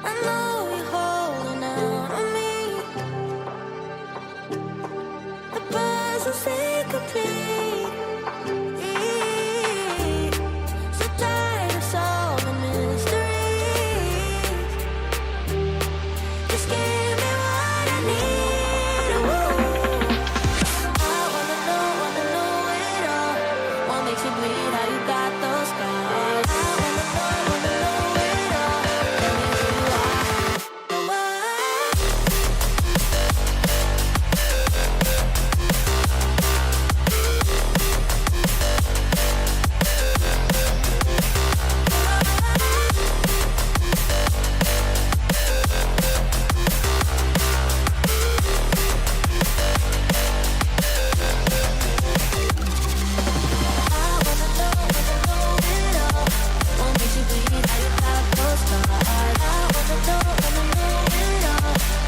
I know you're holding out on me. The puzzle's incomplete. So tired of solving mysteries. Just give me what I need. I wanna know it all. What makes you bleed? How you got those scars? I wanna know it all.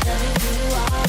Tell me who you are.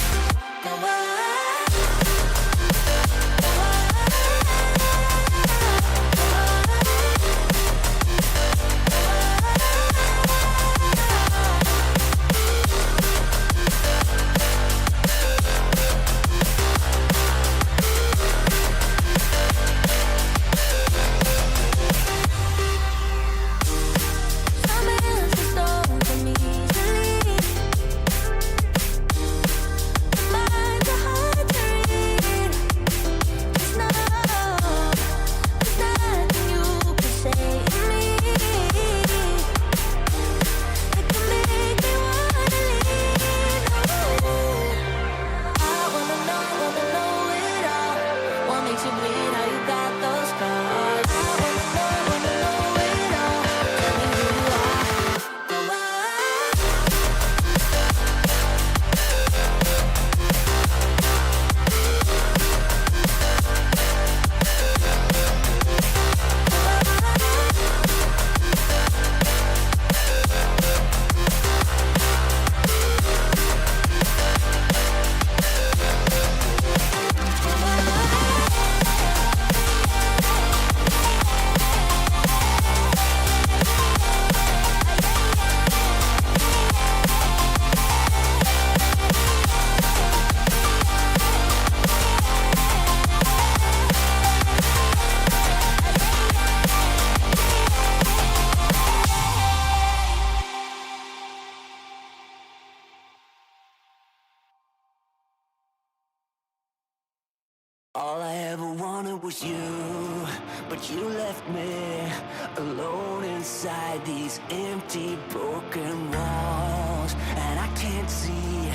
All I ever wanted was you, but you left me alone inside these empty, broken walls. And I can't see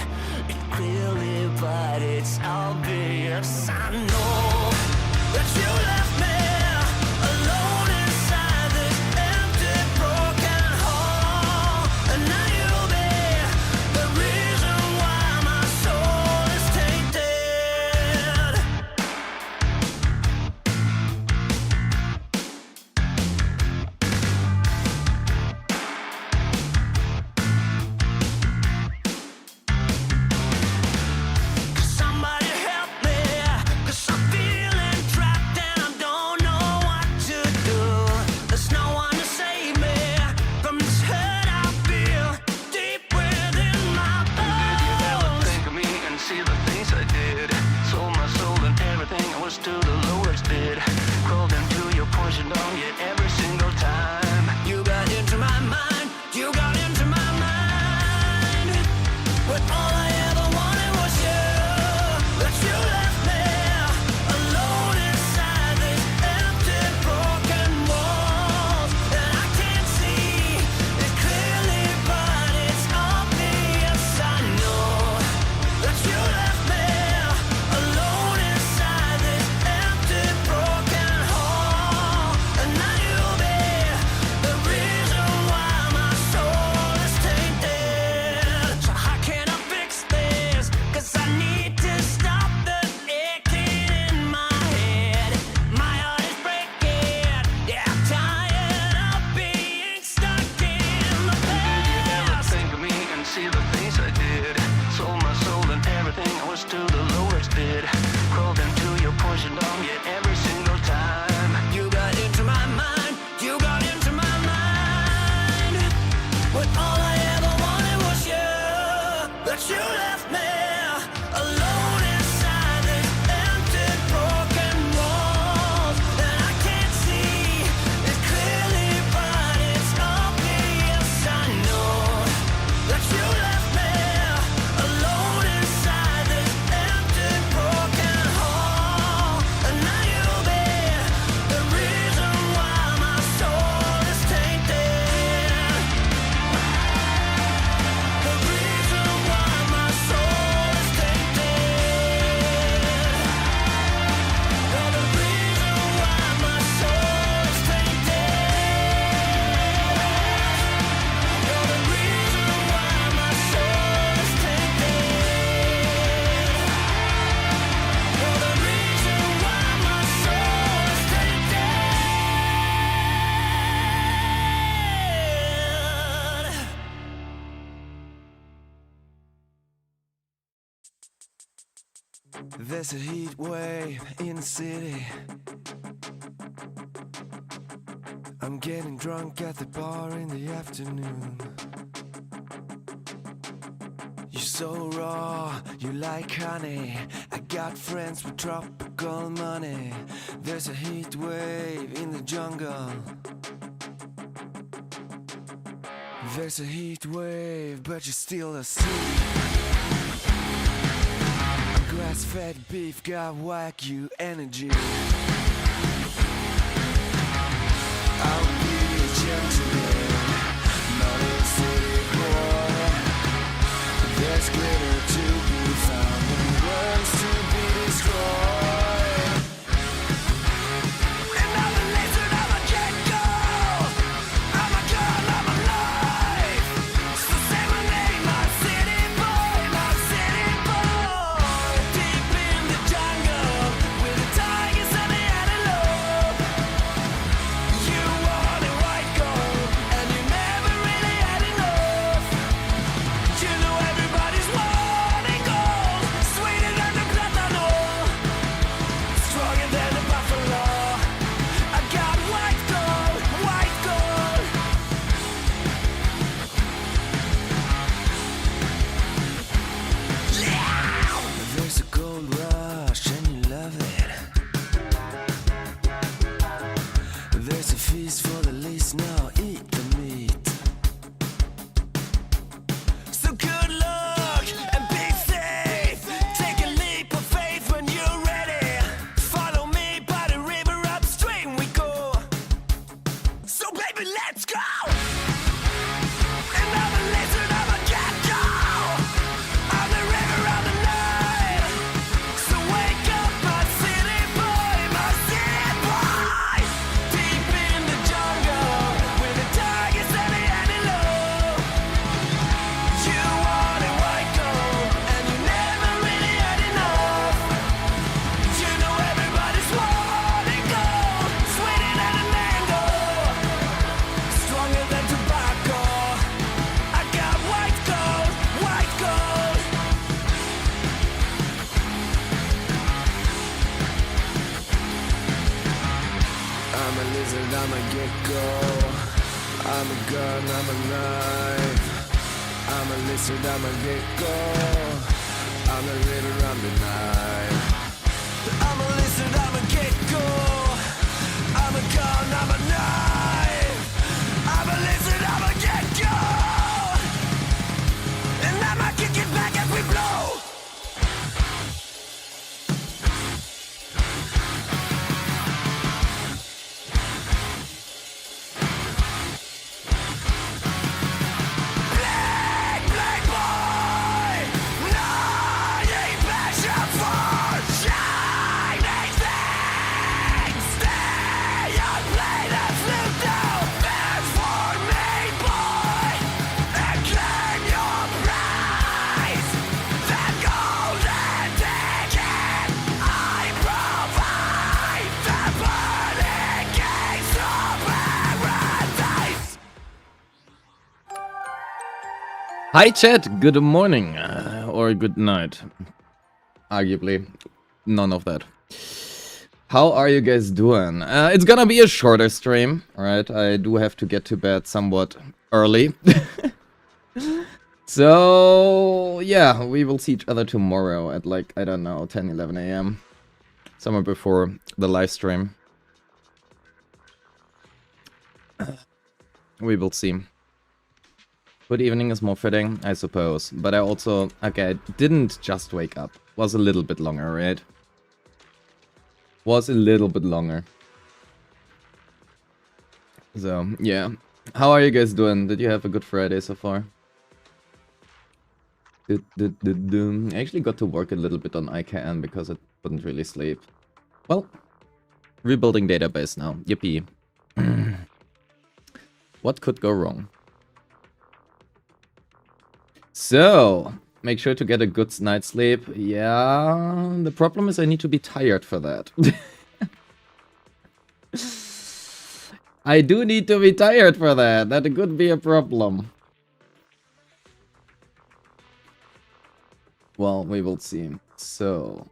it clearly, but it's obvious. I know that you left me alone inside this empty, broken hall. And now you'll be the reason why my soul is tainted. Somebody help me, 'cause I'm feeling trapped and I don't know what to do. There's no one to save me from this hurt I feel deep within my bones. Did you ever think of me and see the things I did? Sold my soul and everything, I was to the lowest bid. Crawled into your poison dome, yet every single time you got into my mind, you got into my mind. But all I ever wanted was you, but you left me alone inside these empty, broken walls. And I can't see it clearly, but it's obvious. I know that you left me alone inside this empty, broken hall. And now you'll be the reason why my soul is tainted. So how can I fix this? 'Cause I need to stop the aching in my head. My heart is breaking. Yeah, I'm tired of being stuck in the past. Did you ever think of me and see the things I did? Sold my soul and everything, I was to the lowest bid. Crawled into your poison dome, yet every single time you got into my mind, you got into my mind. But all I ever wanted was There's a heat wave in the city. I'm getting drunk at the bar in the afternoon. You're so raw, you like honey. I got friends with tropical money. There's a heat wave in the jungle. There's a heat wave, but you're still asleep. Grass-fed beef got Wagyu energy. I'll be a gentleman, not a city boy. There's glitter to be found and worms to be destroyed. And I'm a lizard, I'm a gecko. I'm a girl, I'm alive. So say my name, my city boy, my city boy. Deep in the jungle, with the tigers and the antelope. You wanted white gold, and you never really had enough. You know everybody's wanting gold, sweeter than the plátano, stronger than the buffalo. I got white gold, white gold. Yeah! There's a gold rush and you love it. There's a feast for the least, now eat the meat. So good luck and be safe. Take a leap of faith when you're ready. Follow me by the river upstream we go. So baby, let's go. And I'm a lizard, I'm a gecko. On the river, on the night. So wake up, my city boy, my city boy. Deep in the jungle, with the tigers and the antelope. You wanted white gold, and you never really had enough. You know everybody's wanting gold, sweeter than a mango, stronger than tobacco. I got white gold, white gold. I'm a lizard, I'm a gecko. I'm a gun, I'm a knife. I'm a lizard, I'm a gecko. I'm a river, I'm the night. I'm a lizard, I'm a gecko. I'm a gun, I'm a knife. I'm a lizard, I'm a gecko. And I'ma kick it back as we blow. Black, black boy. Lying passion for shining things. Stay on play the flute down. Dance for me, boy. And claim your prize. That golden ticket I provide. The burning gates of paradise. Hi chat, good morning or good night. Arguably, none of that. How are you guys doing? It's gonna be a shorter stream, alright? I do have to get to bed somewhat early. So, yeah, we will see each other tomorrow at like, I don't know, 10, 11 a.m. Somewhere before the live stream. We will see. Good evening is more fitting, I suppose. But I also, okay, I didn't just wake up. Was a little bit longer, right? Was a little bit longer. So, yeah. How are you guys doing? Did you have a good Friday so far? I actually got to work a little bit on IKN because I couldn't really sleep. Well, rebuilding database now. Yippee. What could go wrong? So, make sure to get a good night's sleep. Yeah, the problem is I need to be tired for that. I do need to be tired for that. That could be a problem. Well, we will see. So,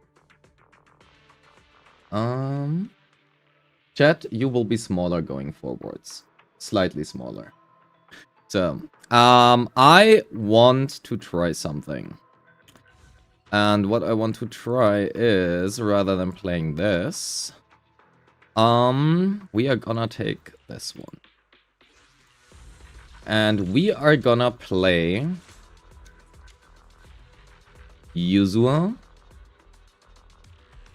Chat, you will be smaller going forwards. Slightly smaller. So, I want to try something. And what I want to try is, rather than playing this, we are gonna take this one. And we are gonna play Yuzua.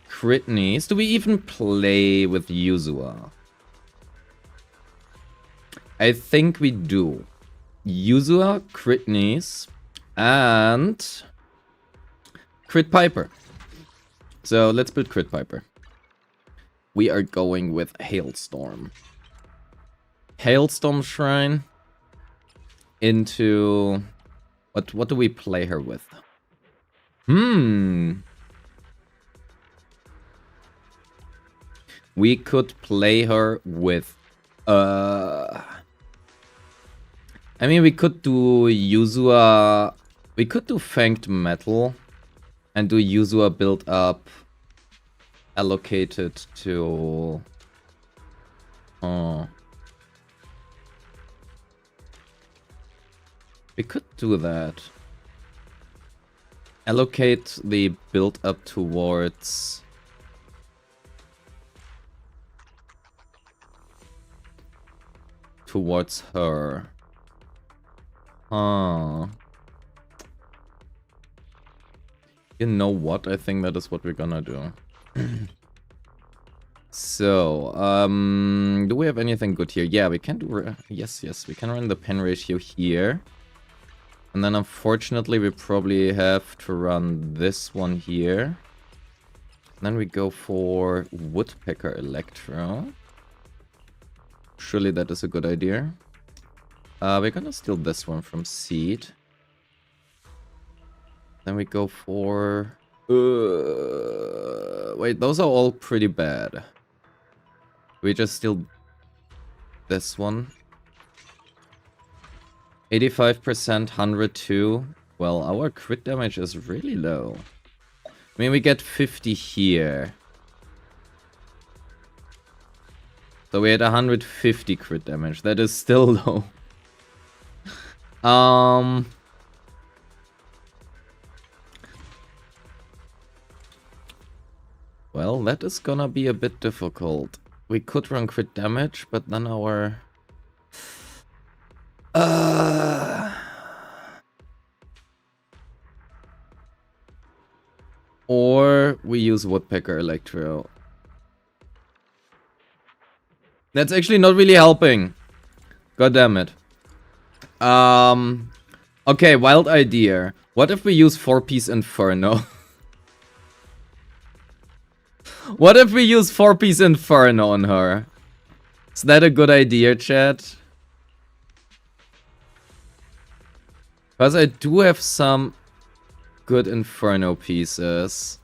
Crit knees. Do we even play with Yuzua? I think we do. Yuzua, crit knees, and Crit Piper. So let's build Crit Piper. We are going with Hailstorm. Hailstorm Shrine into... What do we play her with? We could play her with... I mean, we could do Yuzua... We could do Fanged Metal and do Yuzua build up allocated to... We could do that. Allocate the build up towards... Towards her. You know what? I think that is what we're gonna do. So, do we have anything good here? Yeah, we can do... Yes, we can run the pen ratio here. And then unfortunately we probably have to run this one here. Then we go for Woodpecker Electro. Surely that is a good idea. We're gonna steal this one from Seed. Then we go for... wait, those are all pretty bad. We just steal this one. 85%, 102. Well, our crit damage is really low. I mean, we get 50 here. So we had 150 crit damage. That is still low. Well, that is gonna be a bit difficult. We could run crit damage, but then our... Or we use Woodpecker Electro. That's actually not really helping. God damn it. Okay, wild idea. What if we use 4-piece Inferno? What if we use 4-piece Inferno on her? Is that a good idea, chat? Because I do have some good Inferno pieces.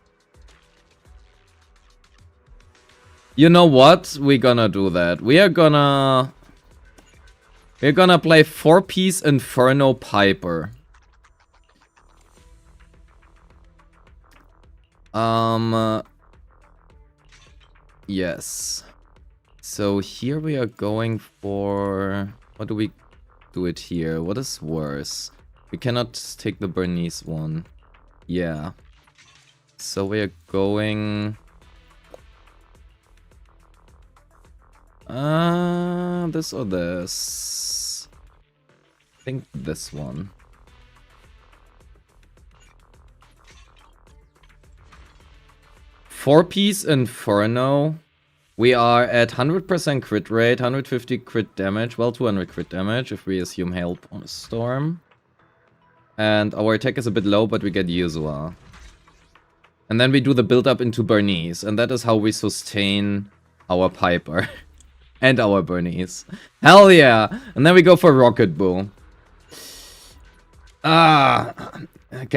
You know what? We're gonna do that. We're gonna play 4-piece Inferno Piper. Yes. So here we are going for... What do we do it here? What is worse? We cannot take the Bernice one. Yeah. So we are going... this or this? I think this one. Four-piece Inferno. We are at 100% crit rate, 150 crit damage, well 200 crit damage if we assume Hailstorm. And our attack is a bit low, but we get Yuzua. And then we do the build up into Bernice, and that is how we sustain our Piper. And our Bernice. Hell yeah! And then we go for Rocket Boo. Can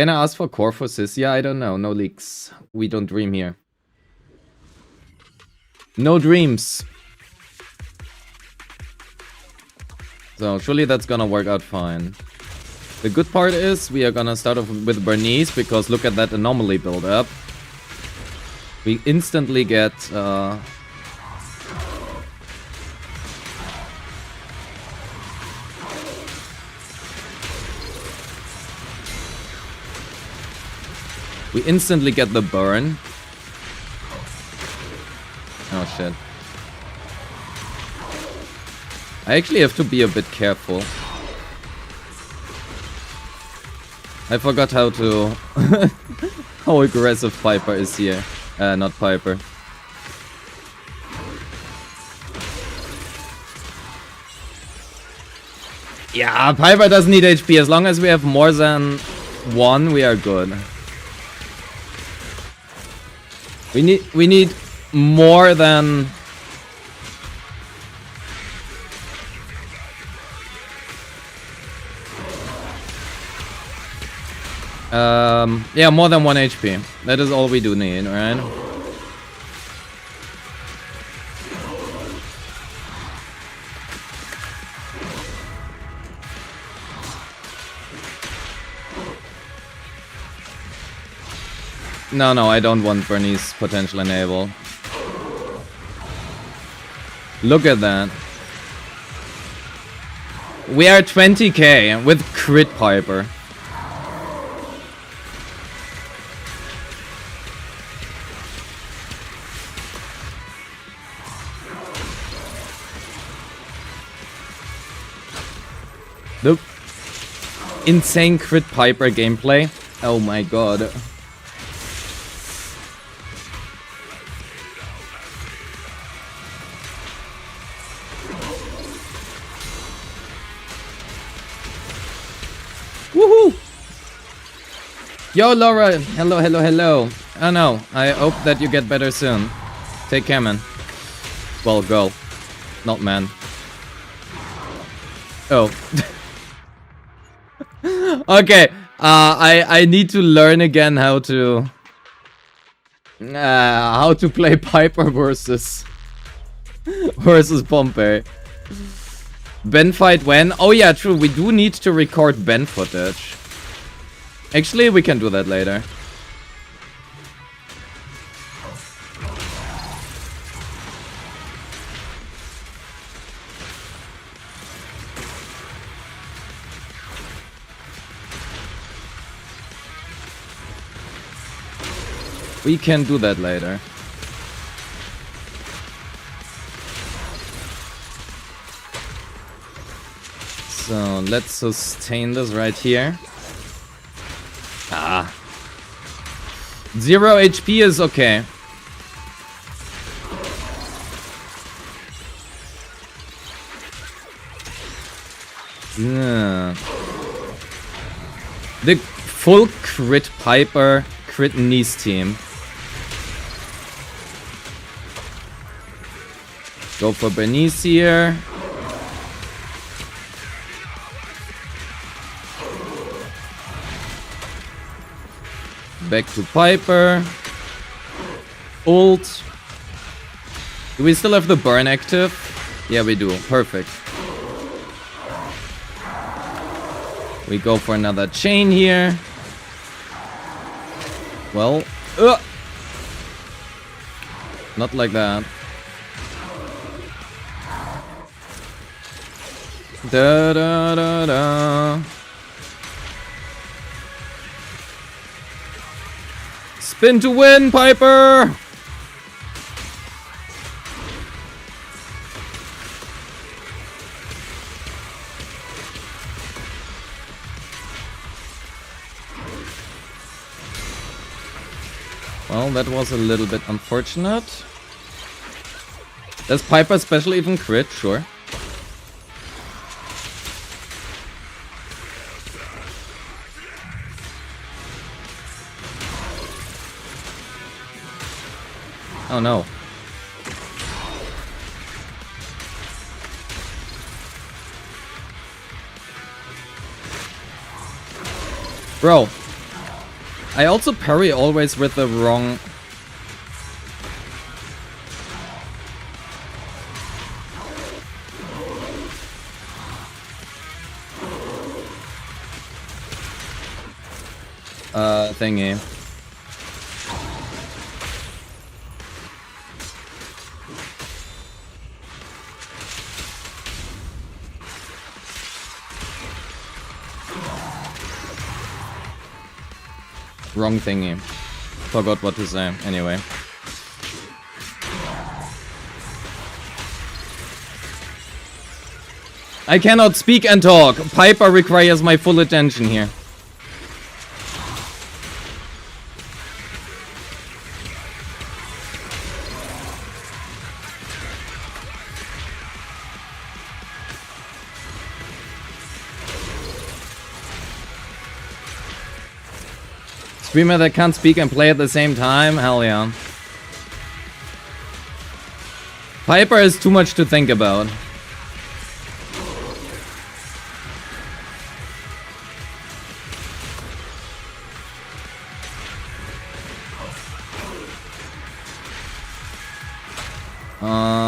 I ask for core for Sis? Yeah, I don't know. No leaks. We don't dream here. No dreams. So surely that's gonna work out fine. The good part is we are gonna start off with Bernice because look at that anomaly build up. We instantly get the burn. Oh shit. I actually have to be a bit careful. I forgot how to how aggressive Piper is here. Not Piper. Yeah, Piper doesn't need HP. As long as we have more than one, we are good. We need more than... yeah, more than 1 HP. That is all we do need, right? No, I don't want Bernice potential enable. Look at that. We are 20k with crit Piper. The insane crit Piper gameplay. Oh my god. Woohoo! Yo, Laura. Hello. Oh no. I hope that you get better soon. Take care, man. Well, girl. Not man. Oh. Okay. I need to learn again how to play Piper versus Pompey. Ben fight when? Oh yeah, true. We do need to record Ben footage. Actually, we can do that later. We can do that later. So let's sustain this right here. Ah. 0 HP is okay. Yeah. The full crit Piper, crit Nice team. Go for Bernice here. Back to Piper. Ult. Do we still have the burn active? Yeah, we do. Perfect. We go for another chain here. Well, not like that. Da da da da. Spin to win, Piper! Well, that was a little bit unfortunate. Does Piper special even crit? Sure. Oh no. Bro. I also parry always with the wrong... thingy. Wrong thingy. Forgot what to say. Anyway. I cannot speak and talk. Piper requires my full attention here. Streamer that can't speak and play at the same time? Hell yeah. Piper is too much to think about.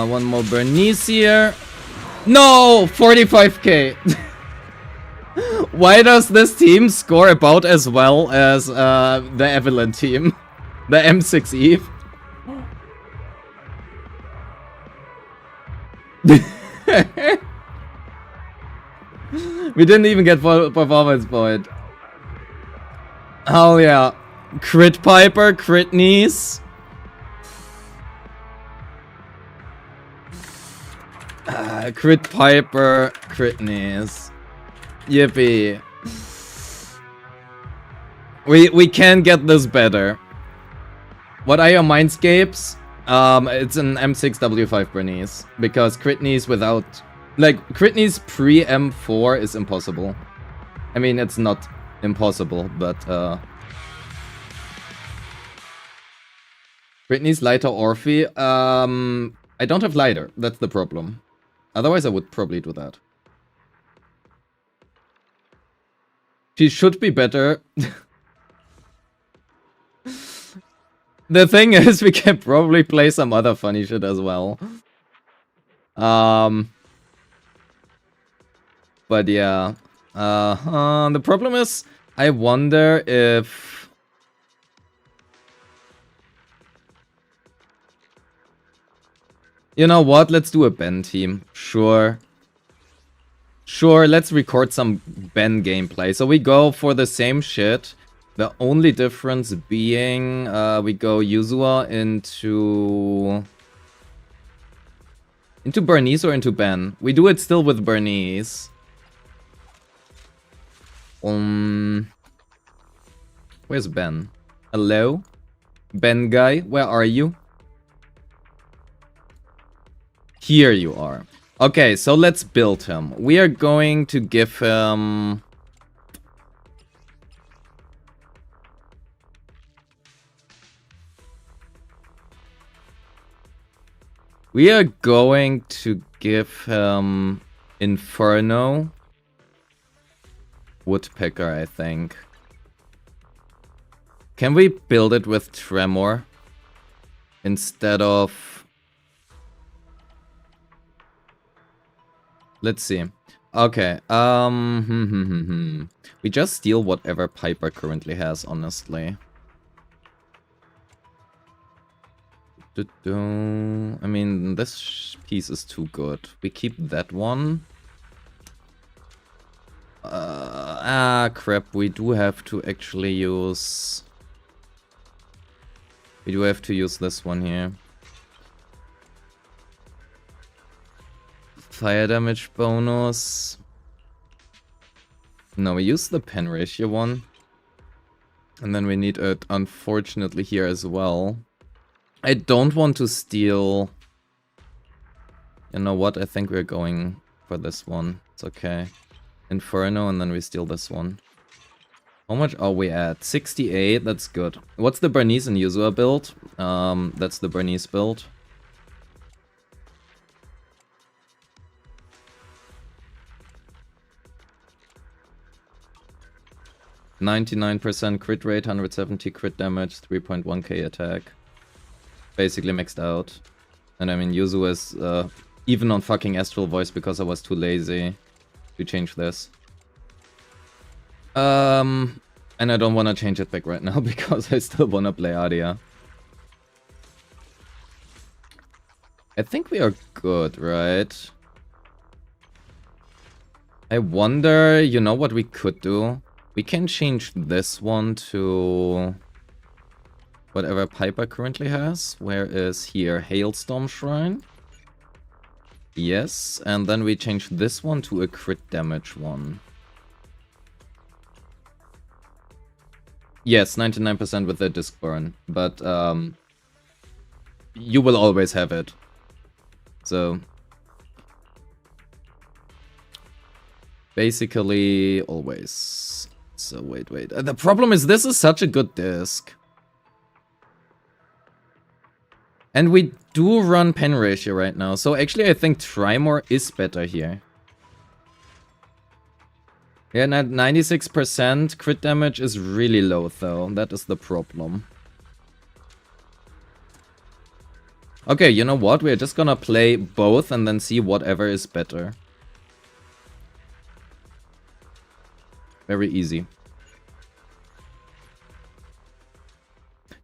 One more Bernice here. No! 45k! Why does this team score about as well as the Evelyn team? The M6 Eve? We didn't even get performance point. Oh yeah. Crit Piper, crit Niece. Crit Piper, crit Niece. Yippee. We can get this better. What are your mindscapes? It's an M6W5 Bernice. Because crit Niece without... Like, crit Niece pre-M4 is impossible. I mean, it's not impossible, but... Crit Niece, lighter, Orphe. I don't have lighter. That's the problem. Otherwise, I would probably do that. She should be better. The thing is, we can probably play some other funny shit as well. But yeah. The problem is, I wonder if... You know what? Let's do a Ben team. Sure. Sure, let's record some Ben gameplay. So we go for the same shit. The only difference being we go Yuzua into Bernice or into Ben. We do it still with Bernice. Where's Ben? Hello? Ben guy, where are you? Here you are. Okay, so let's build him. We are going to give him... We are going to give him Inferno. Woodpecker, I think. Can we build it with Tremor? Instead of... Let's see. Okay, we just steal whatever Piper currently has, honestly. I mean, this piece is too good. We keep that one. Crap, we do have to actually use... We do have to use this one here. Fire damage bonus. No, we use the pen ratio one. And then we need it, unfortunately, here as well. I don't want to steal... You know what? I think we're going for this one. It's okay. Inferno, and then we steal this one. How much are we at? 68, that's good. What's the Bernice and Yuzua build? That's the Bernice build. %, crit rate, 170 crit damage, 3.1k attack. Basically maxed out. And I mean, Yuzu is even on fucking Astral Voice because I was too lazy to change this. And I don't want to change it back right now because I still want to play Aria. I think we are good, right? I wonder, you know what we could do? We can change this one to whatever Piper currently has. Where is here? Hailstorm Shrine. Yes, and then we change this one to a crit damage one. Yes, 99% with the disc burn, but you will always have it. So basically always. So wait. The problem is this is such a good disc. And we do run pen ratio right now. So actually I think try more is better here. Yeah, and at 96% crit damage is really low though. That is the problem. Okay, you know what? We're just gonna play both and then see whatever is better. Very easy.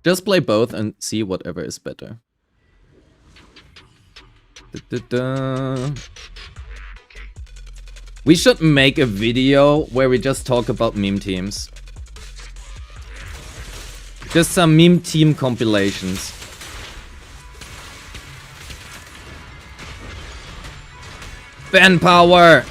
Just play both and see whatever is better. We should make a video where we just talk about meme teams. Just some meme team compilations. Ben power!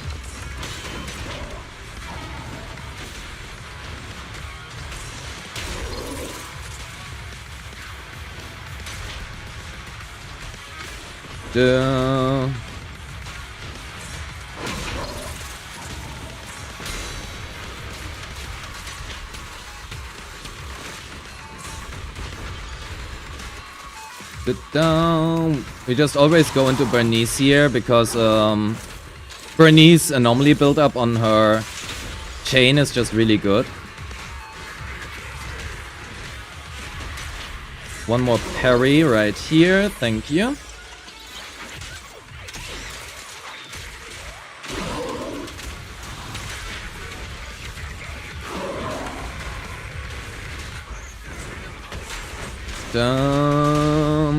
We just always go into Bernice here because Bernice anomaly build up on her chain is just really good. One more parry right here, thank you.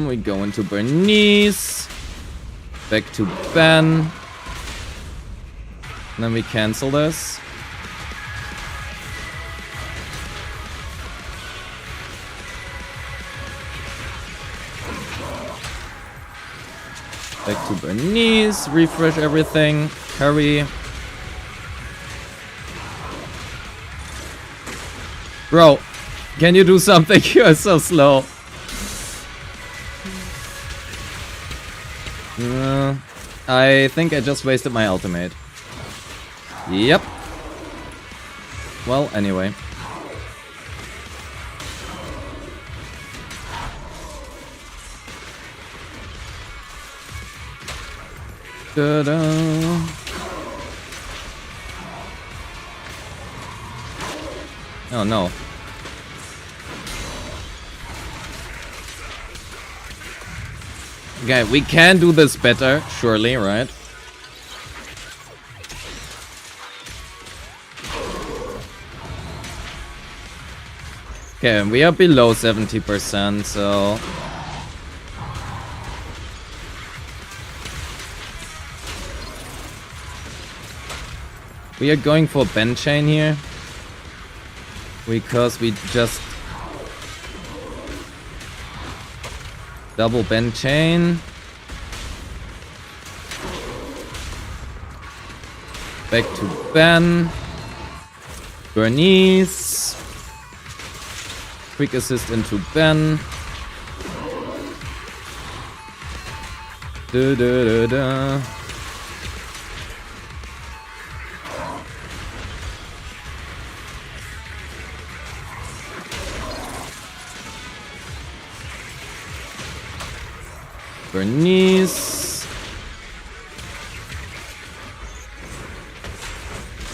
We go into Bernice. Back to Ben. And then we cancel this. Back to Bernice. Refresh everything. Hurry. Bro, can you do something? You are so slow. I think I just wasted my ultimate. Yep. Well, anyway. Ta-da. Oh no. Okay, we can do this better, surely, right? Okay, we are below 70%, so... We are going for Ben chain here. Because we just... Double Ben chain. Back to Ben. Bernice. Quick assist into Ben. Da-da-da-da. Bernice.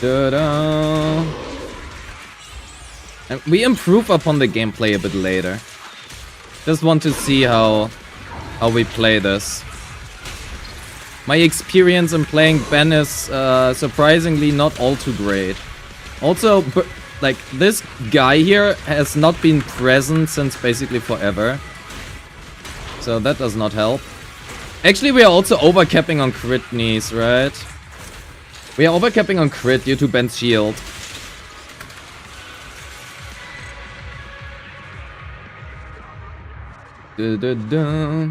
Ta-da. And we improve upon the gameplay a bit later. Just want to see how we play this. My experience in playing Ben is surprisingly not all too great. Also, like, this guy here has not been present since basically forever. So that does not help. Actually, we are also overcapping on crit knees, right? We are overcapping on crit due to Ben's shield. Da-da-da.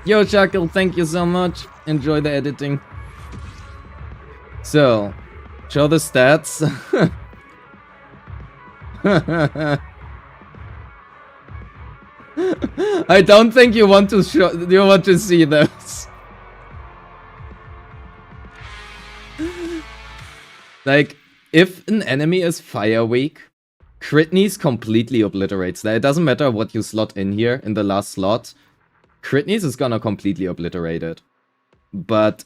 Yo, Chuckle, thank you so much. Enjoy the editing. So, show the stats. I don't think you want to show. You want to see those. Like, if an enemy is fire weak, Critney's completely obliterates that. It doesn't matter what you slot in here in the last slot. Critney's is gonna completely obliterate it. But,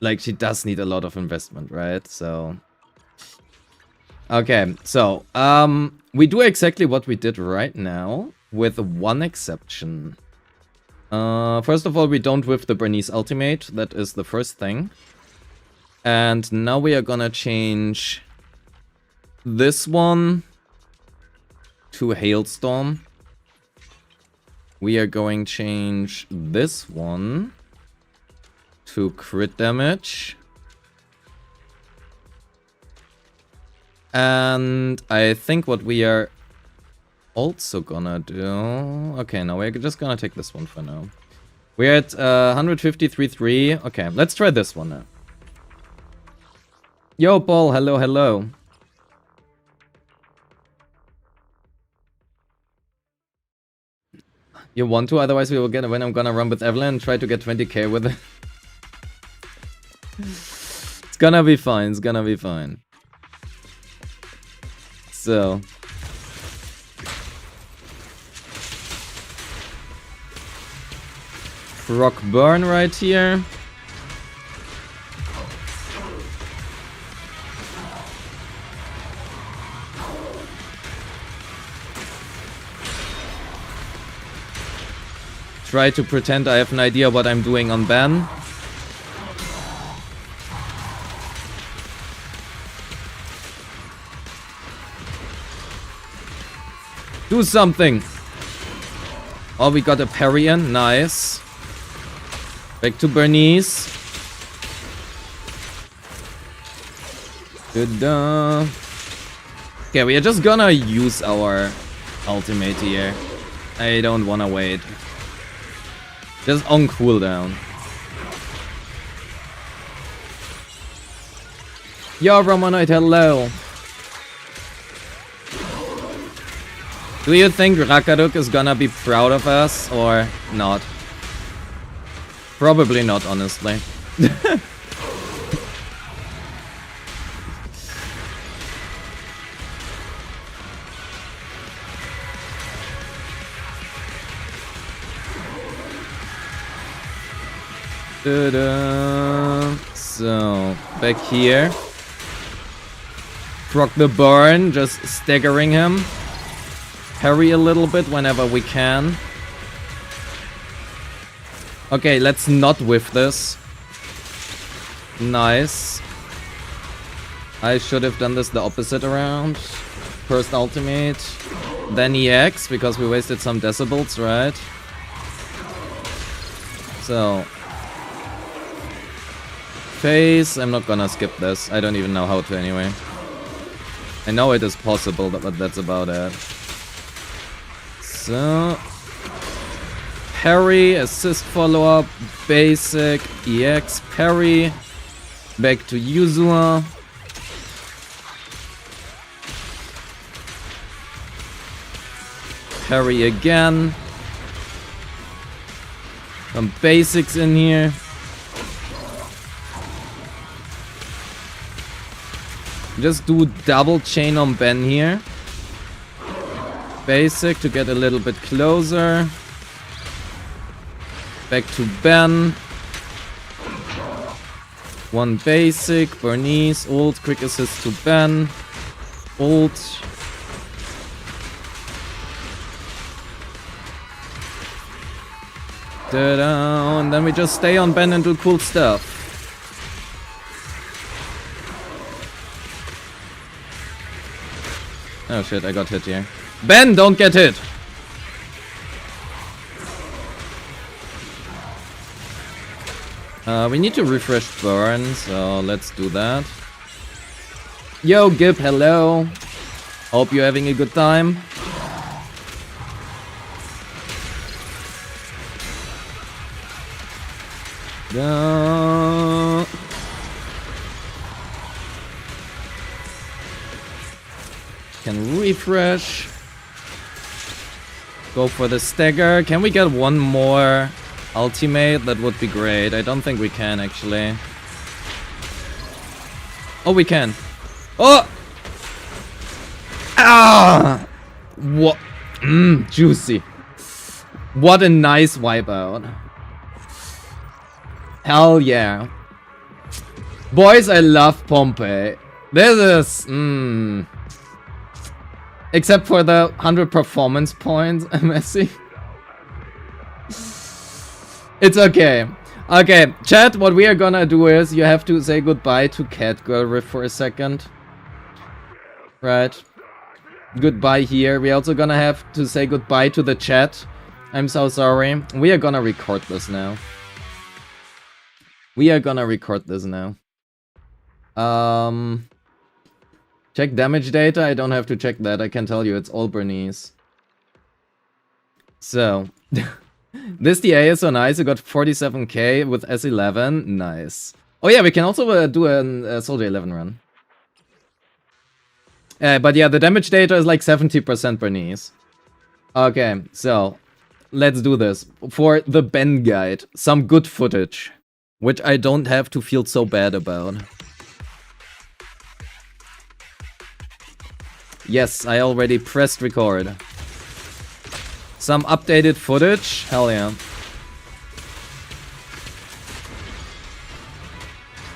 like, she does need a lot of investment, right? So... Okay, so, we do exactly what we did right now, with one exception. First of all, we don't whiff the Bernice ultimate. That is the first thing. And now we are gonna change this one to Hailstorm. We are going to change this one to crit damage. And I think what we are also gonna do... Okay, no, we're just gonna take this one for now. We're at 153.3. Okay, let's try this one now. Yo, Paul, hello, hello. You want to, otherwise we will get it when I'm gonna run with Evelyn and try to get 20k with it. It's gonna be fine, it's gonna be fine. So... Rock burn right here. Try to pretend I have an idea what I'm doing on Ben. Do something! Oh, we got a parry in. Nice. Back to Bernice. Good. Okay, we are just gonna use our ultimate here. I don't wanna wait. Just on cooldown. Yo, Romanoid, hello. Do you think Rakaruk is gonna be proud of us or not? Probably not, honestly. So, back here. Proc the burn, just staggering him. Parry a little bit whenever we can. Okay, let's not whiff this. Nice. I should have done this the opposite around. First ultimate, then EX, because we wasted some decibels, right? So... Phase, I'm not gonna skip this. I don't even know how to anyway. I know it is possible, but that's about it. So... Parry, assist follow-up, basic, EX, parry. Back to Yuzua. Parry again. Some basics in here. Just do double chain on Ben here. Basic to get a little bit closer. Back to Ben. One basic, Bernice, ult, quick assist to Ben. Ult. Ta-da, and then we just stay on Ben and do cool stuff. Oh shit, I got hit here. Ben, don't get hit! We need to refresh burn, so let's do that. Yo, Gib, hello. Hope you're having a good time. Can refresh. Go for the stagger. Can we get one more ultimate? That would be great. I don't think we can, actually. Oh, we can. Oh! Ah! What? Juicy. What a nice wipeout. Hell yeah. Boys, I love Pompeii. This is... Except for the 100 performance points, Messi. It's okay. Okay, chat, what we are gonna do is you have to say goodbye to Catgirl Riff for a second. Right. Goodbye here. We're also gonna have to say goodbye to the chat. I'm so sorry. We are gonna record this now. Check damage data. I don't have to check that. I can tell you it's all Bernese. So, this DA is so nice. You got 47k with S11. Nice. Oh yeah, we can also do a Soldier 11 run. But yeah, the damage data is like 70% Bernese. Okay, so let's do this. For the Ben guide, some good footage, which I don't have to feel so bad about. Yes, I already pressed record. Some updated footage? Hell yeah.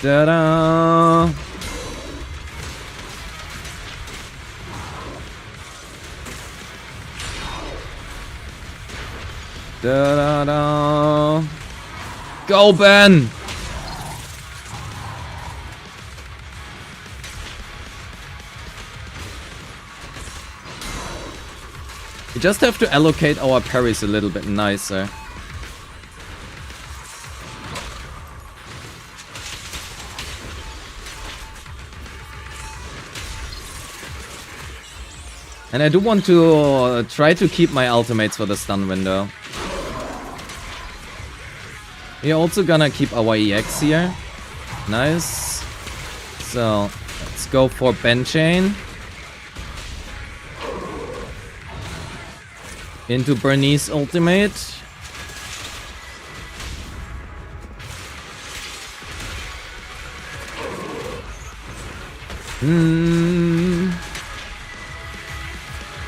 Ta-da! Da-da-da! Go, Ben! We just have to allocate our parries a little bit nicer. And I do want to try to keep my ultimates for the stun window. We're also gonna keep our EX here. Nice. So, let's go for Ben Chain. Into Bernese ultimate.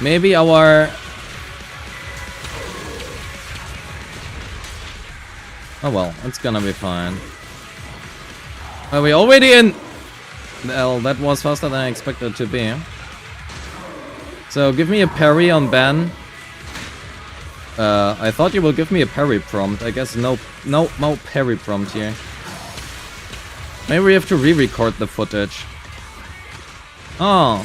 Maybe our... Oh well, it's gonna be fine. Are we already in? Well, that was faster than I expected it to be. So give me a parry on Ben. I thought you will give me a parry prompt. I guess no parry prompt here. Maybe we have to re-record the footage. Oh.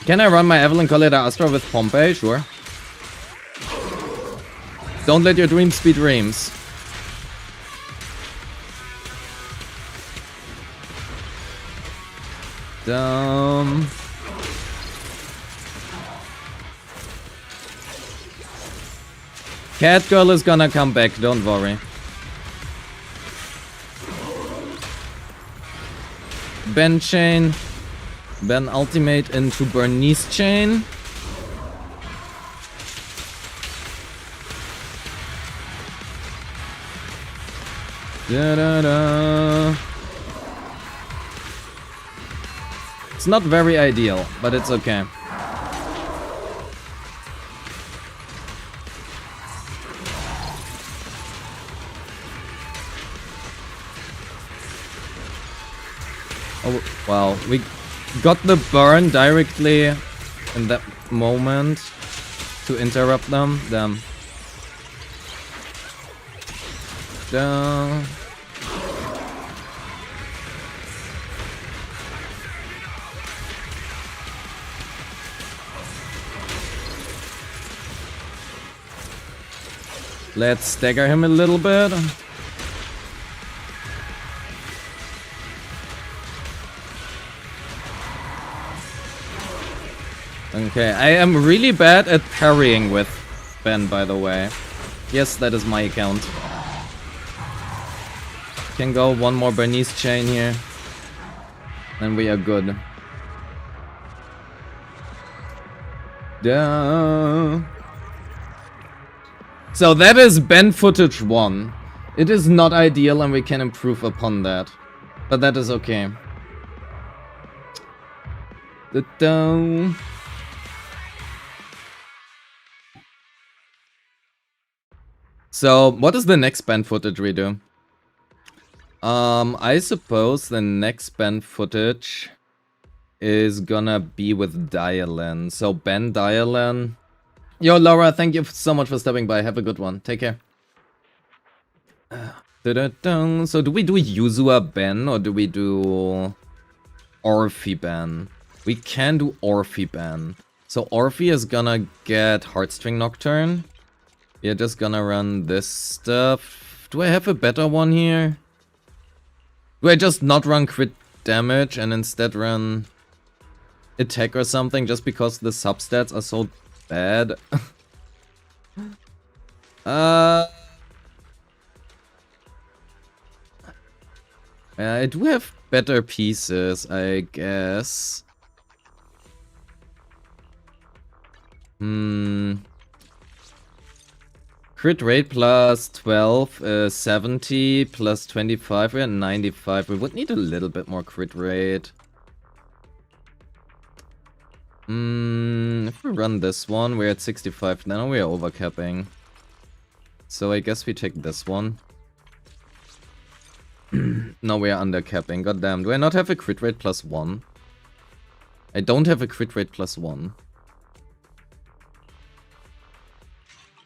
Can I run my Evelyn Collider Astra with Pompeii? Sure. Don't let your dreams be dreams. Catgirl is gonna come back, don't worry. Ben Chain. Ben ultimate into Bernese Chain. Da-da-da. It's not very ideal, but it's okay. Oh, wow. We got the burn directly in that moment to interrupt them. Damn. Let's stagger him a little bit. Okay, I am really bad at parrying with Ben, by the way. Yes, that is my account. Can go one more Bernice chain here. And we are good. Duh. So that is Ben footage 1. It is not ideal and we can improve upon that. But that is okay. Da-da. So, what is the next Ben footage we do? I suppose the next Ben footage is gonna be with Dialan. So, Ben Dialan. Yo, Laura, thank you so much for stopping by. Have a good one. Take care. So, do we do Yuzua Ben or do we do Orphe Ben? We can do Orphe Ben. So, Orphe is gonna get Heartstring Nocturne. We are just gonna run this stuff. Do I have a better one here? Do I just not run crit damage and instead run attack or something just because the substats are so bad? I do have better pieces, I guess. Crit rate plus 12, 70 plus 25, we're at 95. We would need a little bit more crit rate. If we run this one, we're at 65 now, we're overcapping. So I guess we take this one. No, we're undercapping, goddamn. Do I not have a crit rate plus 1? I don't have a crit rate plus 1.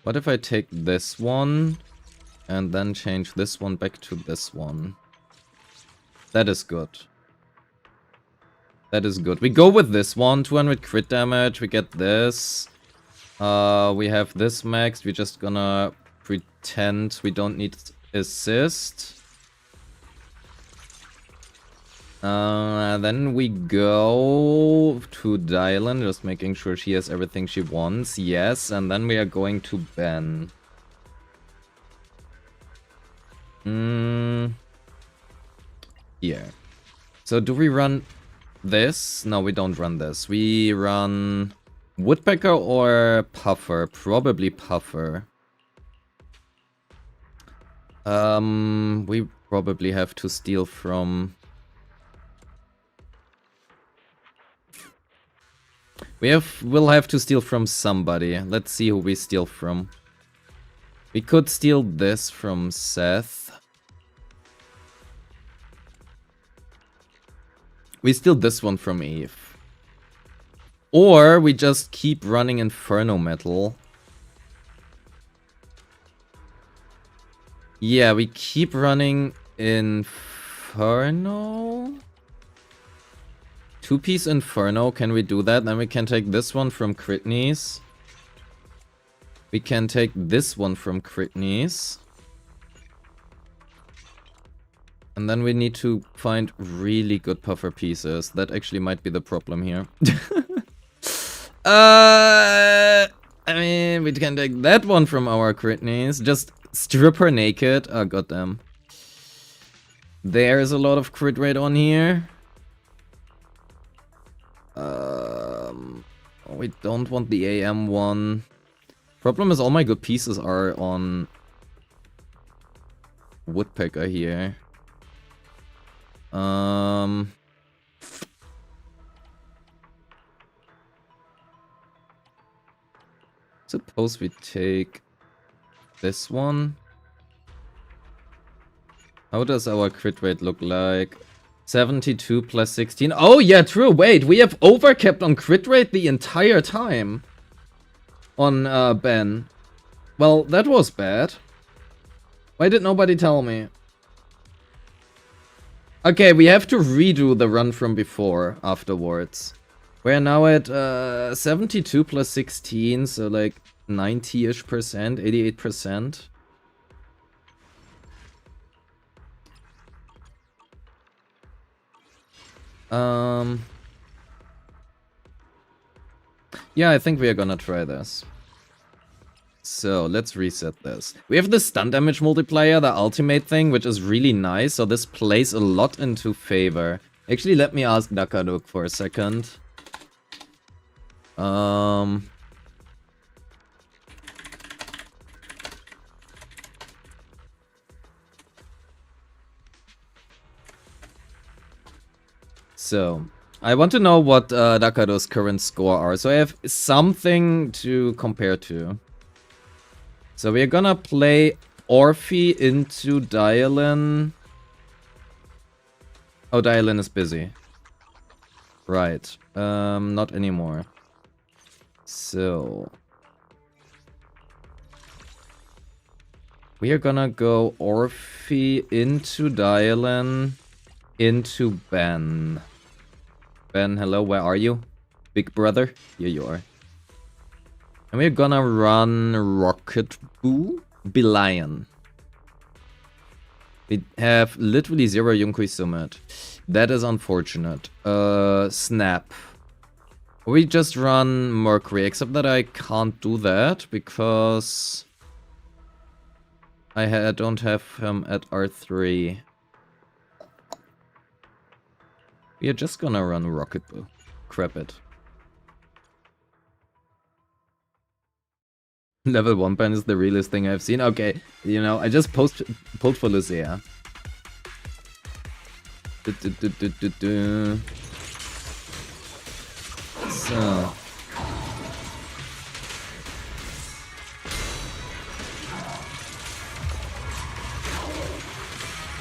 What if I take this one and then change this one back to this one? That is good. That is good. We go with this one, 200 crit damage, we get this. We have this maxed, we're just gonna pretend we don't need assist. Then we go to Dylan, just making sure she has everything she wants. Yes, and then we are going to Ben. Yeah. So do we run this? No, we don't run this. We run Woodpecker or Puffer? Probably Puffer. We probably have to steal from... We'll have to steal from somebody. Let's see who we steal from. We could steal this from Seth. We steal this one from Eve. Or we just keep running Inferno Metal. Yeah, we keep running Inferno. 2-piece Inferno, can we do that? Then we can take this one from Critney's. We can take this one from Critney's. And then we need to find really good puffer pieces. That actually might be the problem here. I mean, we can take that one from our Critney's. Just strip her naked. Oh, goddamn. There's a lot of crit rate on here. We don't want the AM one. Problem is all my good pieces are on Woodpecker here. Suppose we take this one. How does our crit rate look like? 72 plus 16. Oh, yeah, true. Wait, we have overcapped on crit rate the entire time. On Ben. Well, that was bad. Why did nobody tell me? Okay, we have to redo the run from before afterwards. We're now at 72 plus 16, so like 90-ish percent, 88%. Yeah, I think we are gonna try this. So, let's reset this. We have the stun damage multiplier, the ultimate thing, which is really nice, so this plays a lot into favor. Actually, let me ask Dakaduk for a second. So, I want to know what Dakado's current score are, so I have something to compare to. So we're gonna play Orphe into Dialin. Oh, Dialin is busy. Right. Not anymore. So we are gonna go Orphe into Dialin into Ben. Ben, hello, where are you? Big brother? Here you are. And we're gonna run Rocket Boo, Belian. We have literally 0 Yunkui Summit. That is unfortunate. Snap. We just run Mercury, except that I can't do that because I don't have him at R3. We are just gonna run Rocket Boo. Crap it. Level 1 ban is the realest thing I've seen. Okay, you know, I just pulled for Lucia. So.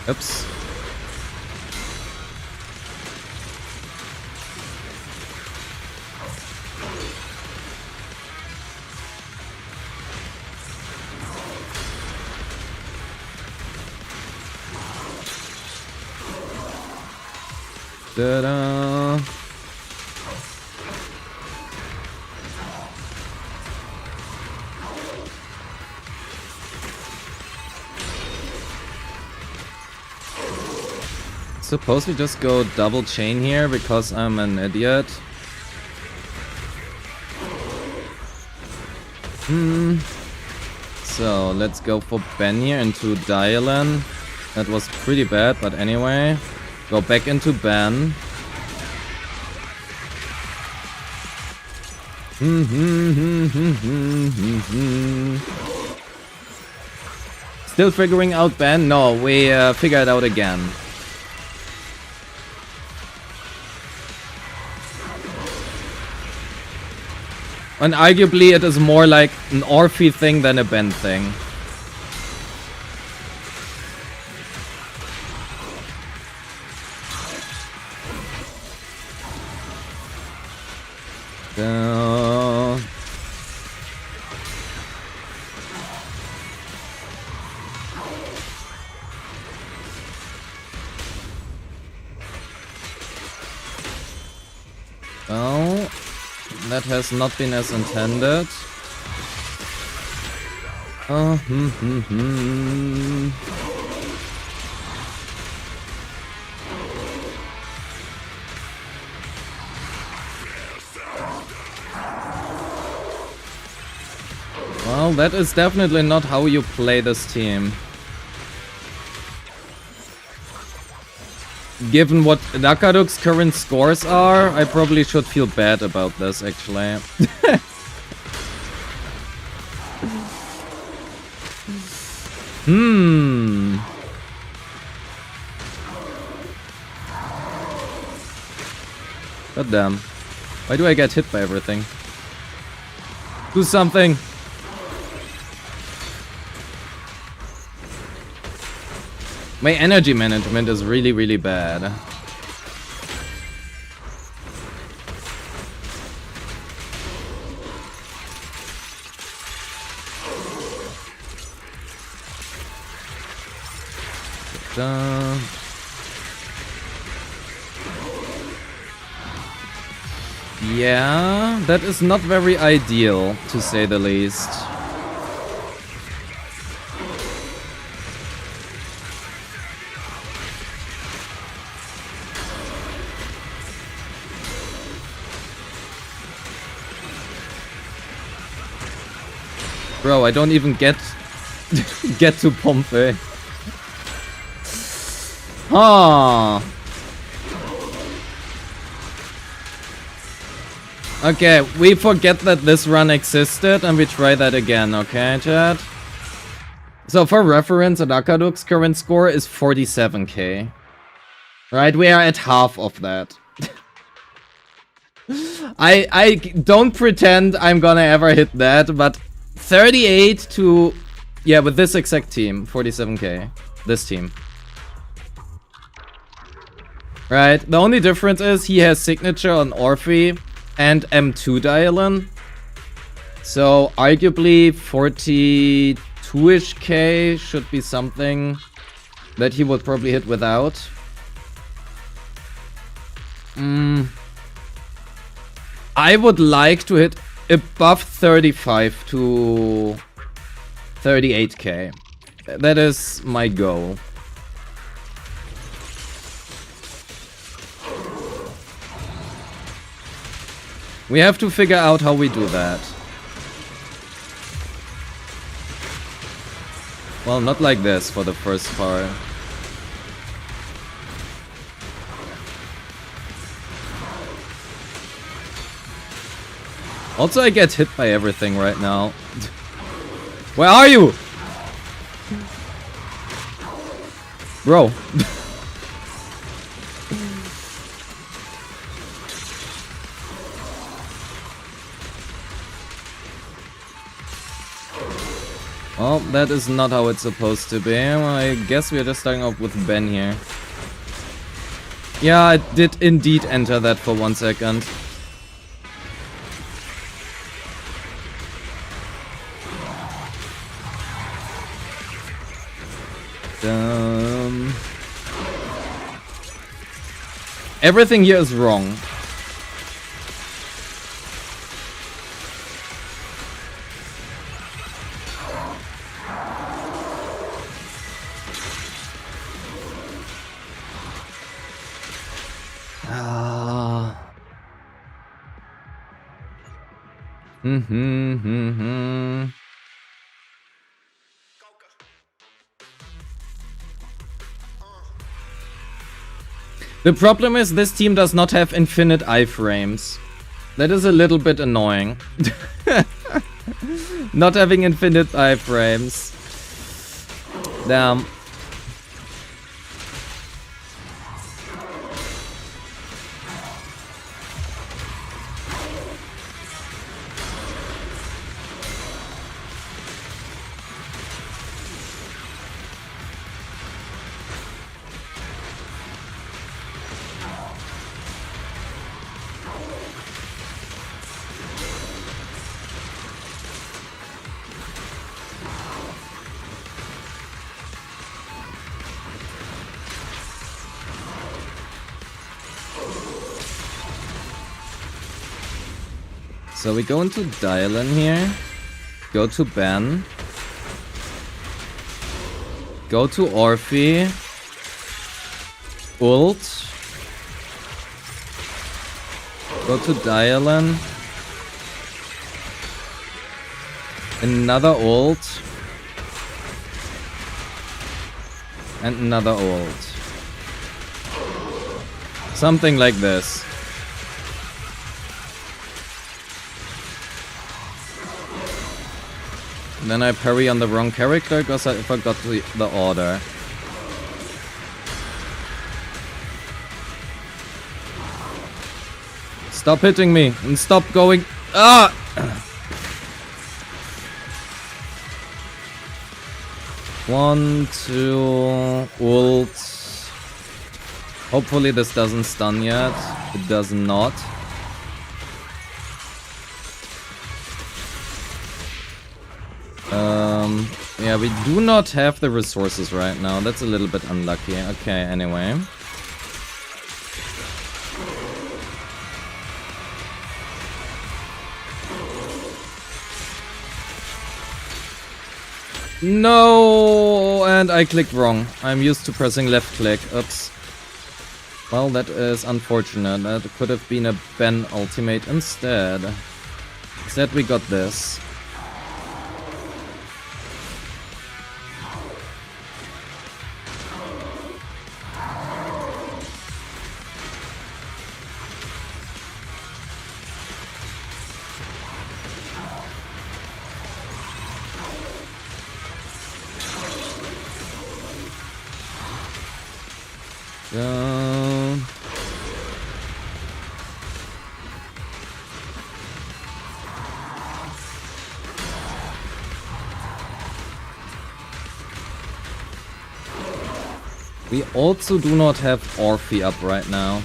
Oops. Ta-da! Suppose we just go double chain here because I'm an idiot. So let's go for Ben here into Dialin. That was pretty bad, but anyway. Go back into Ben. Still figuring out Ben? No, we figure it out again. And arguably it is more like an Orphe thing than a Ben thing. Well, that has not been as intended. Well, that is definitely not how you play this team. Given what Dakaduk's current scores are, I probably should feel bad about this, actually. God damn. Why do I get hit by everything? Do something! My energy management is really, really bad. Yeah, that is not very ideal, to say the least. Bro, I don't even get to Pompe. Ah. Okay, we forget that this run existed and we try that again, okay, chat? So for reference, Adakaduk's current score is 47k. Right, we are at half of that. I don't pretend I'm gonna ever hit that, but 38 to... Yeah, with this exact team, 47k. This team. Right, the only difference is he has signature on Orphe and M2 dial-in. So arguably 42-ish k should be something that he would probably hit without. I would like to hit above 35 to 38k. That is my goal. We have to figure out how we do that. Well, not like this for the first part. Also, I get hit by everything right now. Where are you? Bro. Well, that is not how it's supposed to be. I guess we're just starting off with Ben here. Yeah, I did indeed enter that for 1 second. Everything here is wrong. The problem is this team does not have infinite iframes. That is a little bit annoying. Not having infinite iframes. Damn. So we go into dial-in here, go to Ben, go to Orphe, ult, go to dial-in, another ult, and another ult. Something like this. Then I parry on the wrong character because I forgot the order. Stop hitting me and stop going. Ah! One, two, ult. Hopefully this doesn't stun yet. It does not. Yeah, we do not have the resources right now. That's a little bit unlucky. Okay, anyway. No! And I clicked wrong. I'm used to pressing left click. Oops. Well, that is unfortunate. That could have been a Ben ultimate instead. Instead we got this. So... we also do not have Orphe up right now.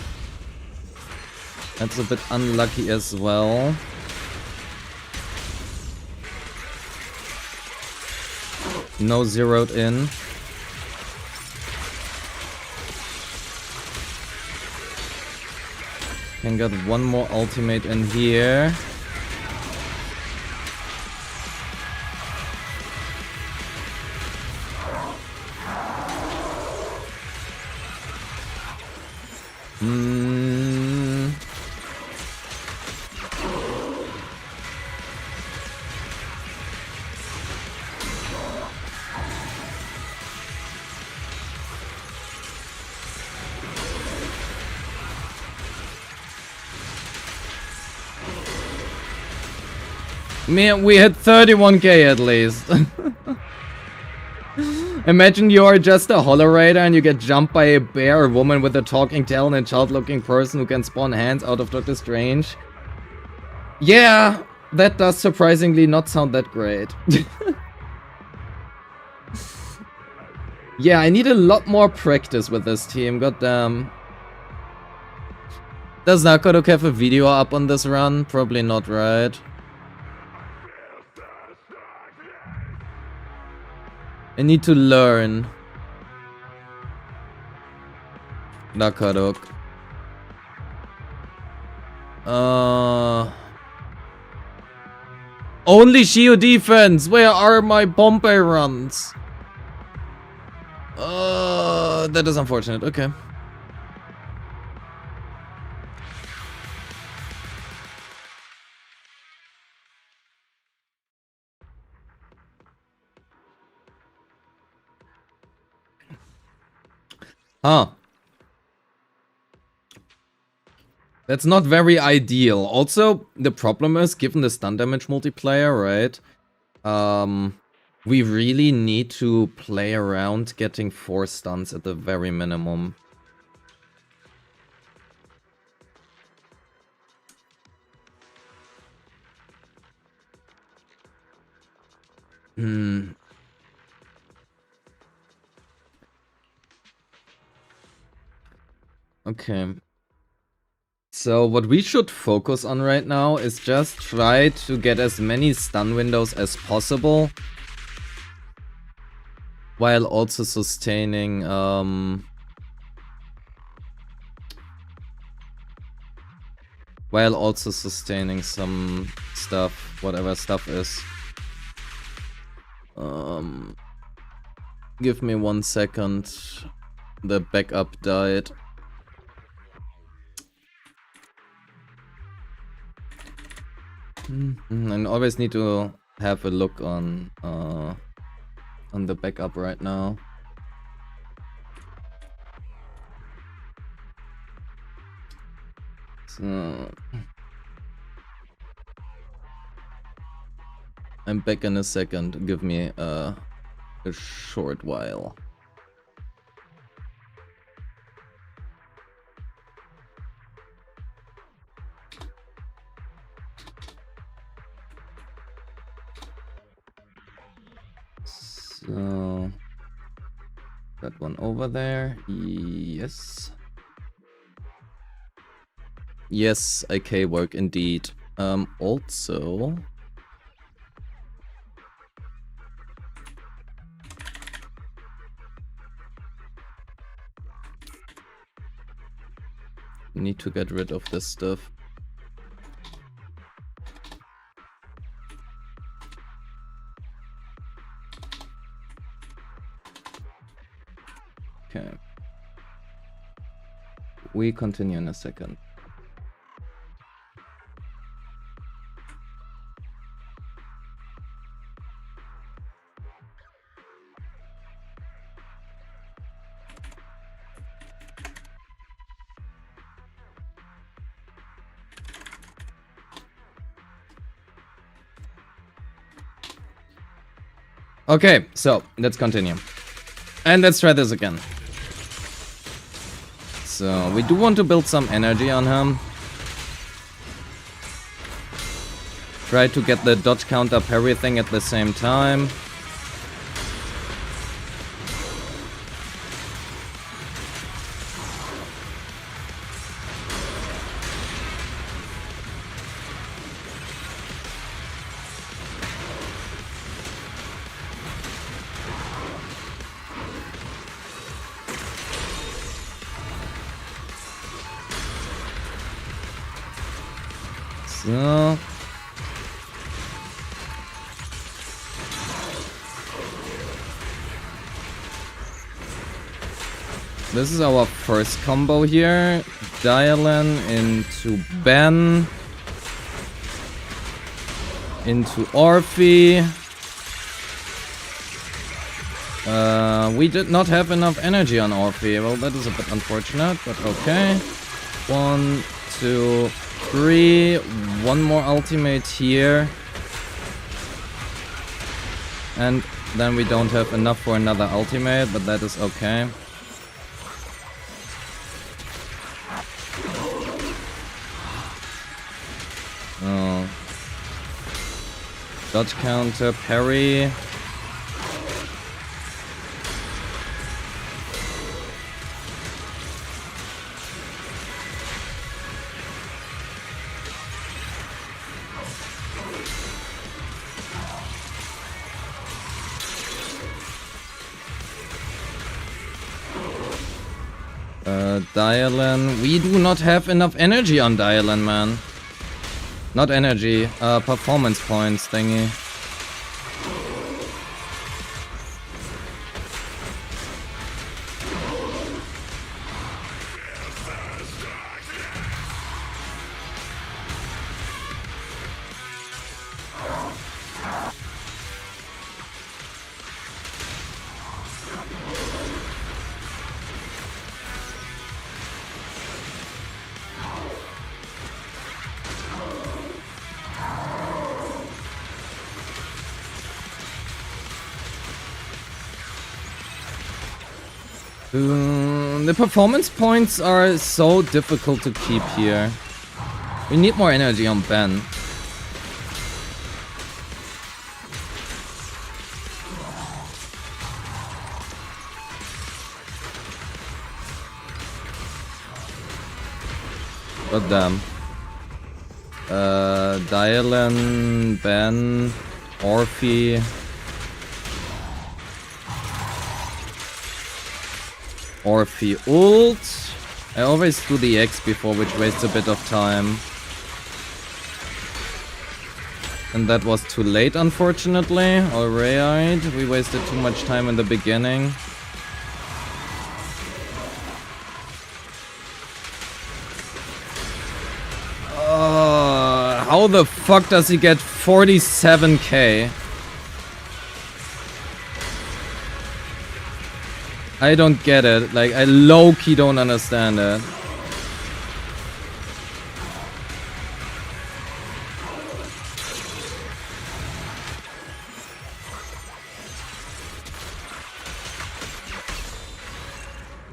That's a bit unlucky as well. No zeroed in. Can get one more ultimate in here. Man, we hit 31k at least. Imagine you are just a Holoraider and you get jumped by a bear, a woman with a talking tail, and a child-looking person who can spawn hands out of Doctor Strange. Yeah, that does surprisingly not sound that great. Yeah, I need a lot more practice with this team, goddamn. Does Nakodok have a video up on this run? Probably not, right? I need to learn. Nakodok. Only Shio defense! Where are my Pompey runs? That is unfortunate. Okay. Huh. That's not very ideal. Also, the problem is, given the stun damage multiplier, right? We really need to play around getting 4 stuns at the very minimum. Okay. So what we should focus on right now is just try to get as many stun windows as possible, while also sustaining some stuff, whatever stuff is. Give me 1 second. The backup died. I always need to have a look on the backup right now. So I'm back in a second. Give me a short while. So that one over there. Yes. Yes, IK work indeed. Also need to get rid of this stuff. Okay. We continue in a second. Okay, so let's continue. And let's try this again. So we do want to build some energy on him. Try to get the dodge counter parry thing at the same time. So this is our first combo here. Dialen into Ben. Into Orphe. We did not have enough energy on Orphe. Well, that is a bit unfortunate, but okay. 1, 2, 3. One more ultimate here. And then we don't have enough for another ultimate, but that is okay. Oh. Dodge counter, parry. Dialen. We do not have enough energy on Dialen, man. Not energy, performance points thingy. The performance points are so difficult to keep here. We need more energy on Ben. God damn. Dialen, Ben, Orphe. Orphe ult. I always do the X before, which wastes a bit of time. And that was too late, unfortunately. Alright, we wasted too much time in the beginning. How the fuck does he get 47k? I don't get it. Like, I low-key don't understand it.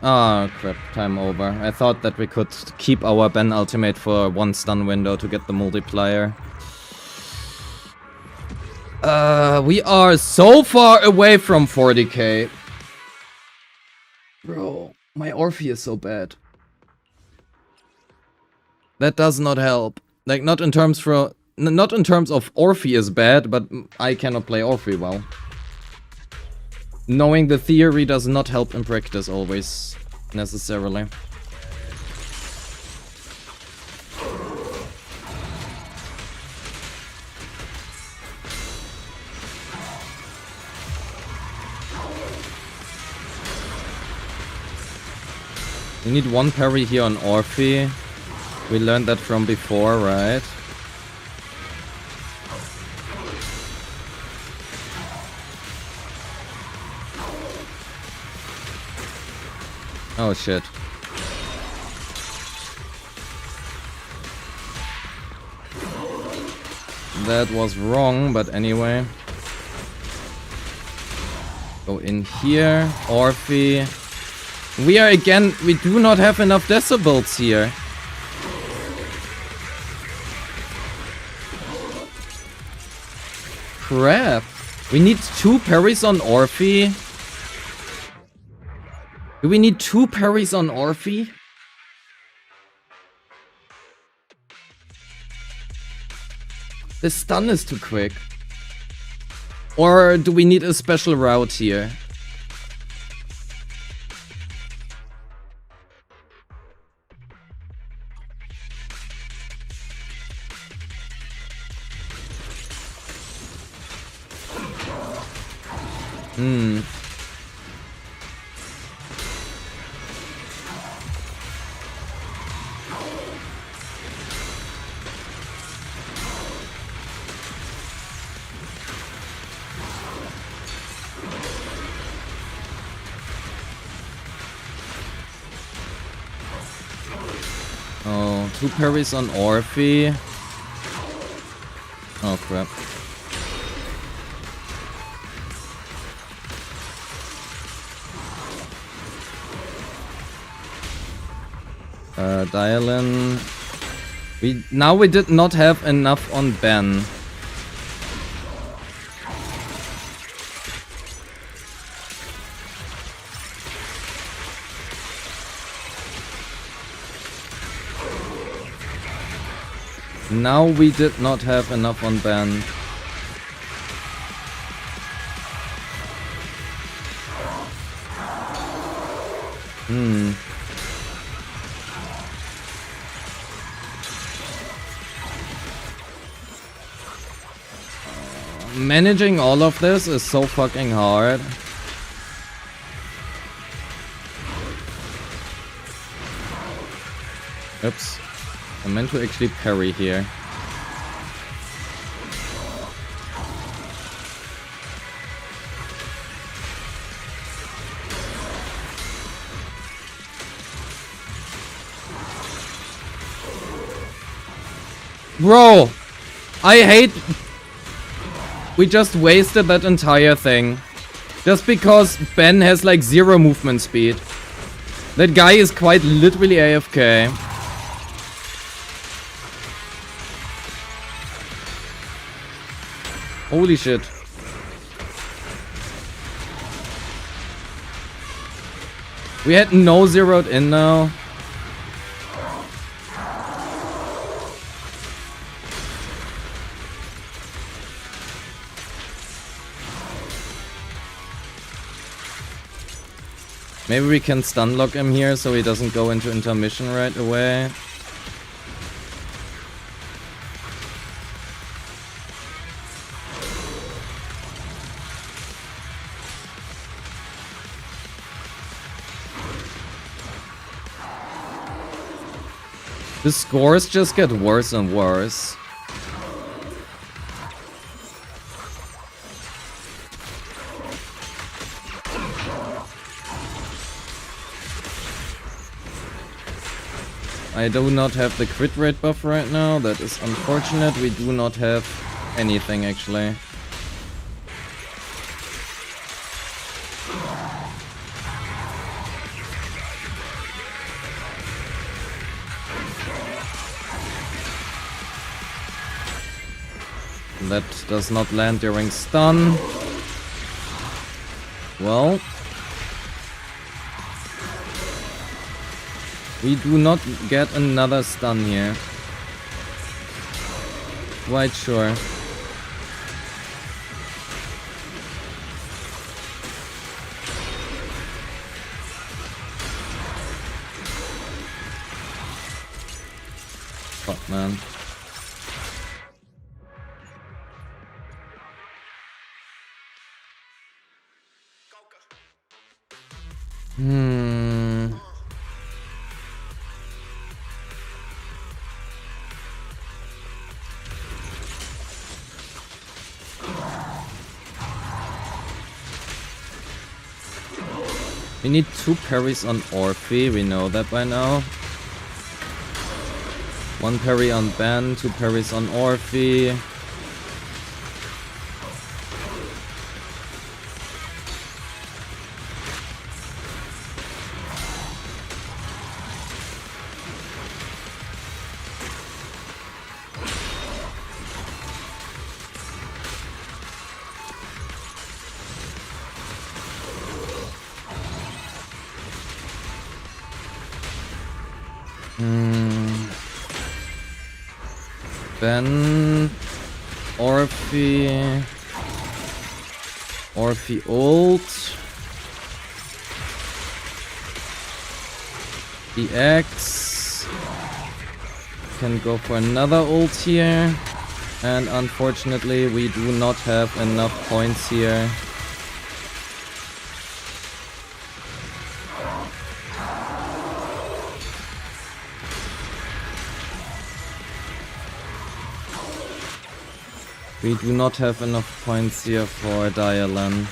Ah, crap. Time over. I thought that we could keep our Ben ultimate for one stun window to get the multiplier. We are so far away from 40k. Bro, my Orphe is so bad. That does not help. Like, not in terms of Orphe is bad, but I cannot play Orphe well. Knowing the theory does not help in practice always, necessarily. We need one parry here on Orphe. We learned that from before, right? Oh shit. That was wrong, but anyway. Go in here, Orphe. We are again, we do not have enough decibels here. Crap. We need 2 parries on Orphe. Do we need 2 parries on Orphe? The stun is too quick. Or do we need a special route here? Oh, 2 parries on Orphe. Oh crap. Dialin. Now we did not have enough on Ben. Now we did not have enough on Ben. Managing all of this is so fucking hard. Oops. I meant to actually parry here. Bro! I hate... We just wasted that entire thing. Just because Ben has like 0 movement speed. That guy is quite literally AFK. Holy shit. We had no zeroed in now. Maybe we can stun lock him here so he doesn't go into intermission right away. The scores just get worse and worse. I do not have the crit rate buff right now. That is unfortunate. We do not have anything actually. That does not land during stun. Well, we do not get another stun here. Quite sure. Fuck, man. We need 2 parries on Orphe, we know that by now. 1 parry on Ben, 2 parries on Orphe. Ben, Orphe ult. EX can go for another ult here, and unfortunately we do not have enough points here. We do not have enough points here for Dialan.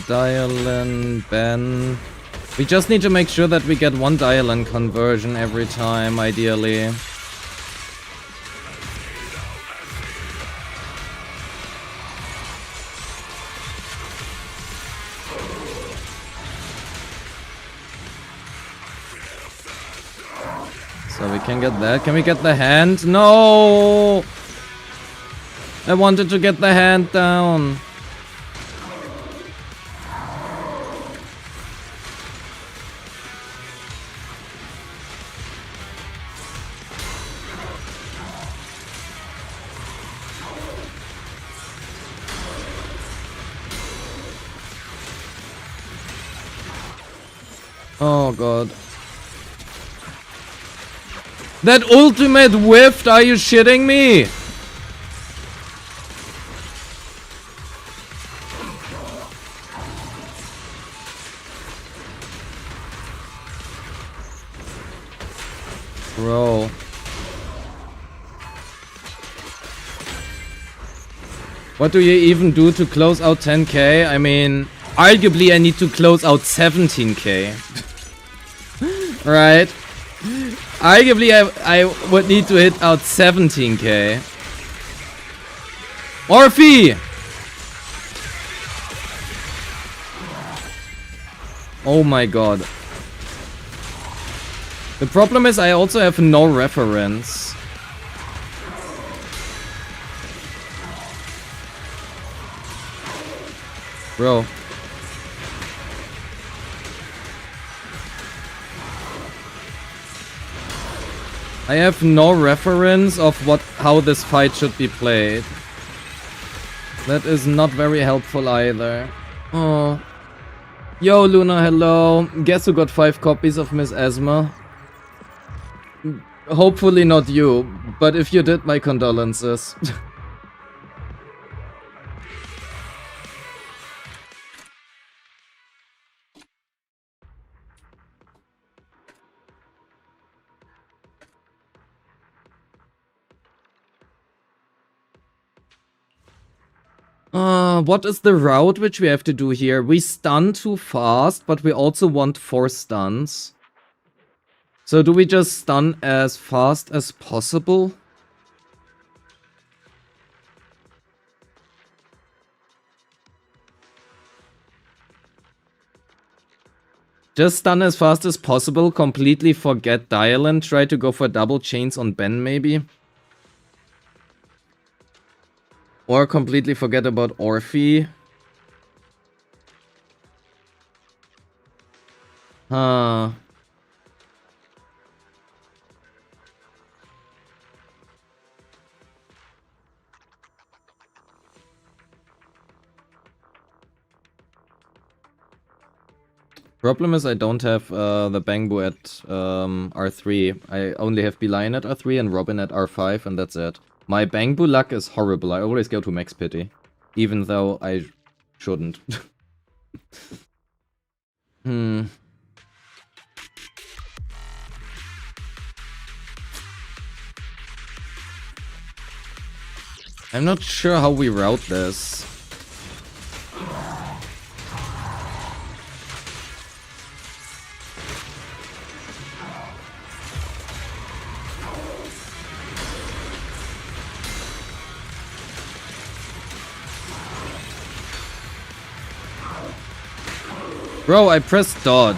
Dialan, Ben. We just need to make sure that we get one Dialan conversion every time, ideally. So we can get that. Can we get the hand? No! I wanted to get the hand down. Oh god. That ultimate whiffed, are you shitting me? Bro. What do you even do to close out 10k? I mean, arguably I need to close out 17k. Right? Arguably I would need to hit out 17k. Orphe! Oh my god. The problem is I also have no reference. Bro. I have no reference of how this fight should be played. That is not very helpful either. Oh. Yo, Luna, hello. Guess who got 5 copies of Miss Asma? Hopefully not you, but if you did, my condolences. What is the route which we have to do here? We stun too fast, but we also want 4 stuns. So do we just stun as fast as possible? Just stun as fast as possible, completely forget Dialan, try to go for double chains on Ben maybe? Or completely forget about Orphe. Huh. Problem is I don't have the Bangbu at R3. I only have Beeline at R3 and Robin at R5 and that's it. My Bangbu luck is horrible. I always go to max pity. Even though I shouldn't. I'm not sure how we route this. Bro, I pressed dodge.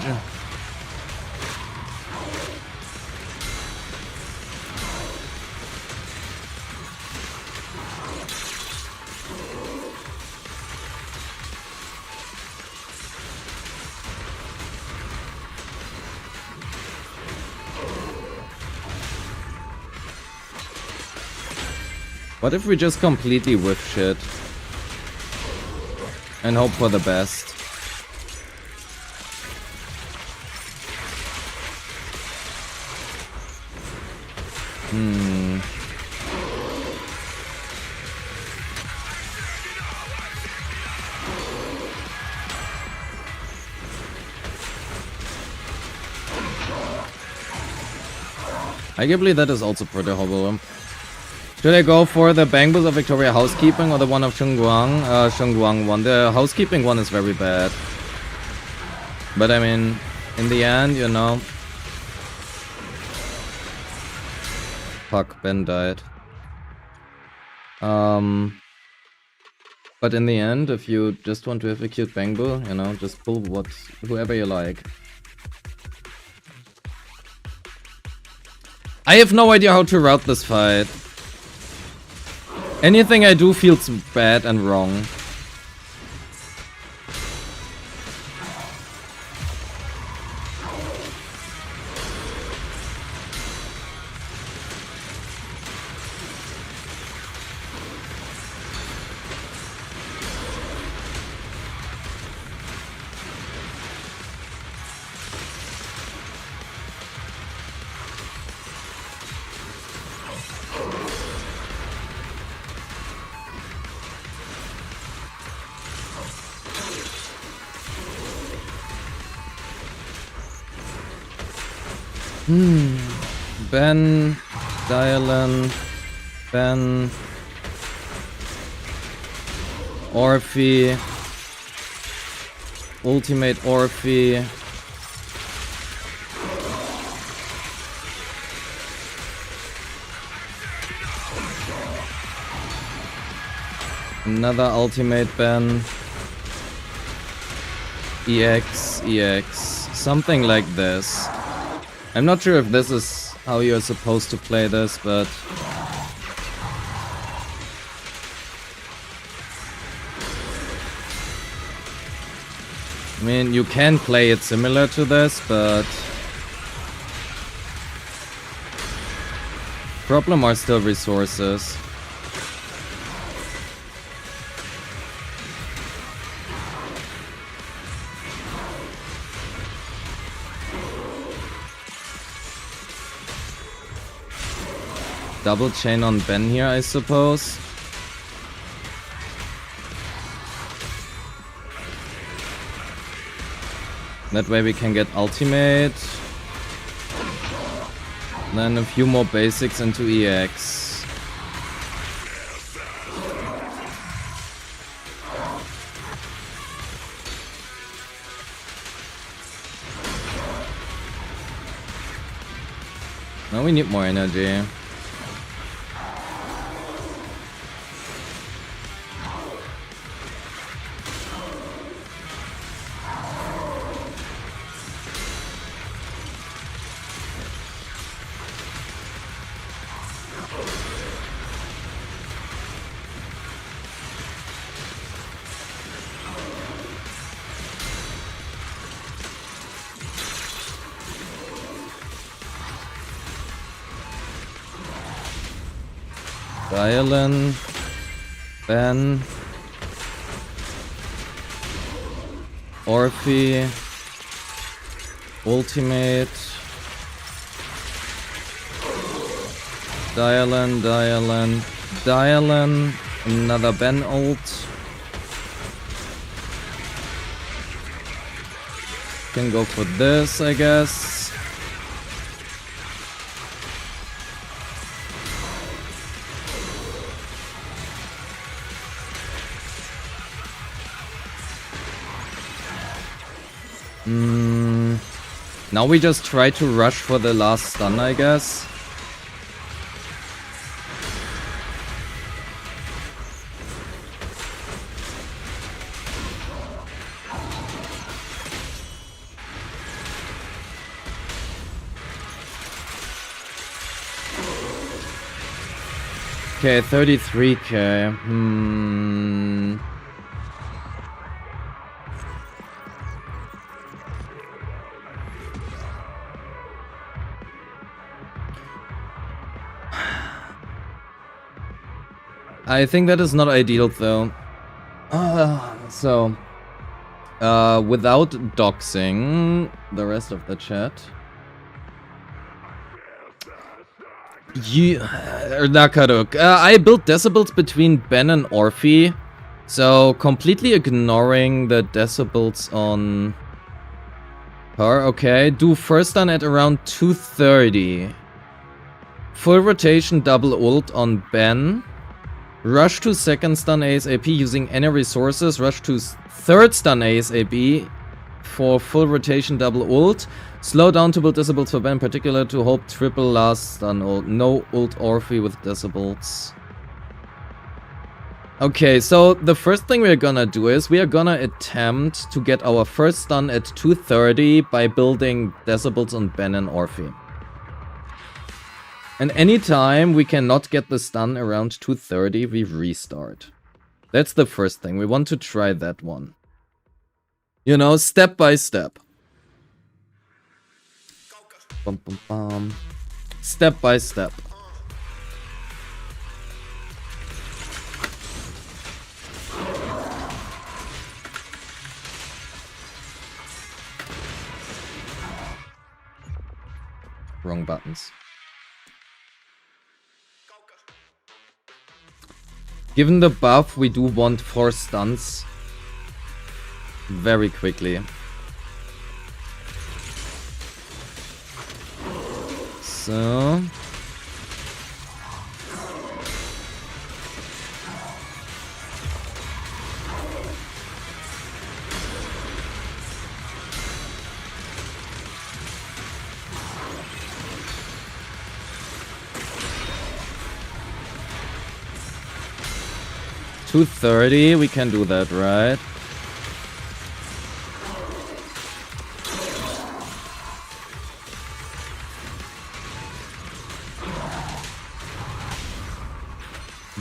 What if we just completely whiff shit? And hope for the best. Arguably that is also pretty horrible. Should I go for the Bang Boost of Victoria Housekeeping or the one of Shunguang? Shunguang one. The Housekeeping one is very bad. But I mean, in the end, you know. Fuck, Ben died. But in the end, if you just want to have a cute Bang Boo, you know, just pull whoever you like. I have no idea how to route this fight. Anything I do feels bad and wrong. Ben, Dylan, Ben, Orphe, Ultimate Orphe, another Ultimate Ben, EX, something like this. I'm not sure if this is how you're supposed to play this, but I mean, you can play it similar to this, but problem are still resources. Double chain on Ben here, I suppose. That way we can get ultimate. Then a few more basics into EX. Now we need more energy. Dylan, Ben, Orphe, Ultimate, Dylan, another Ben ult. Can go for this, I guess. Now we just try to rush for the last stun, I guess. Okay, 33k. I think that is not ideal though. Without doxing the rest of the chat. Nakaruk. I built decibels between Ben and Orphe. So completely ignoring the decibels on her. Okay, do first stun at around 230. Full rotation double ult on Ben. Rush to second stun ASAP using any resources. Rush to third stun ASAP for full rotation double ult. Slow down to build decibels for Ben in particular to hope triple last stun ult. No ult Orphe with decibels. Okay, so the first thing we're gonna do is we are gonna attempt to get our first stun at 230 by building decibels on Ben and Orphe. And anytime we cannot get the stun around 230, we restart. That's the first thing. We want to try that one. You know, step by step. Bum, bum, bum. Step by step. Wrong buttons. Given the buff, we do want 4 stuns very quickly. So... $230, we can do that, right?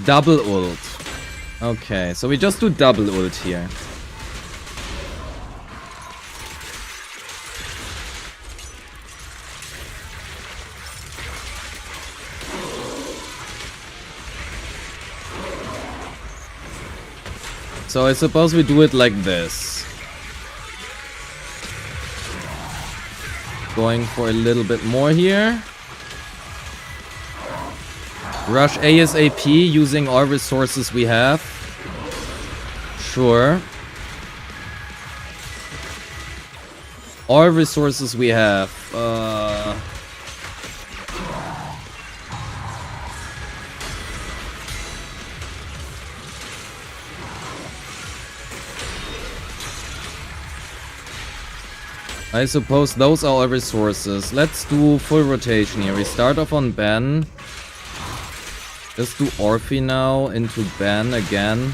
Double ult. Okay, so we just do double ult here. So I suppose we do it like this. Going for a little bit more here. Rush ASAP using all resources we have. Sure. All resources we have. I suppose those are all resources. Let's do full rotation here. We start off on Ben. Let's do Orphe now into Ben again.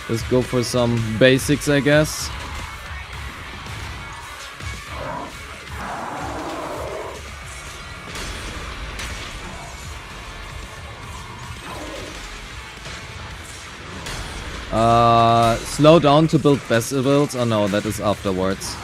Let's go for some basics, I guess. Slow down to build decibels. Oh no, that is afterwards.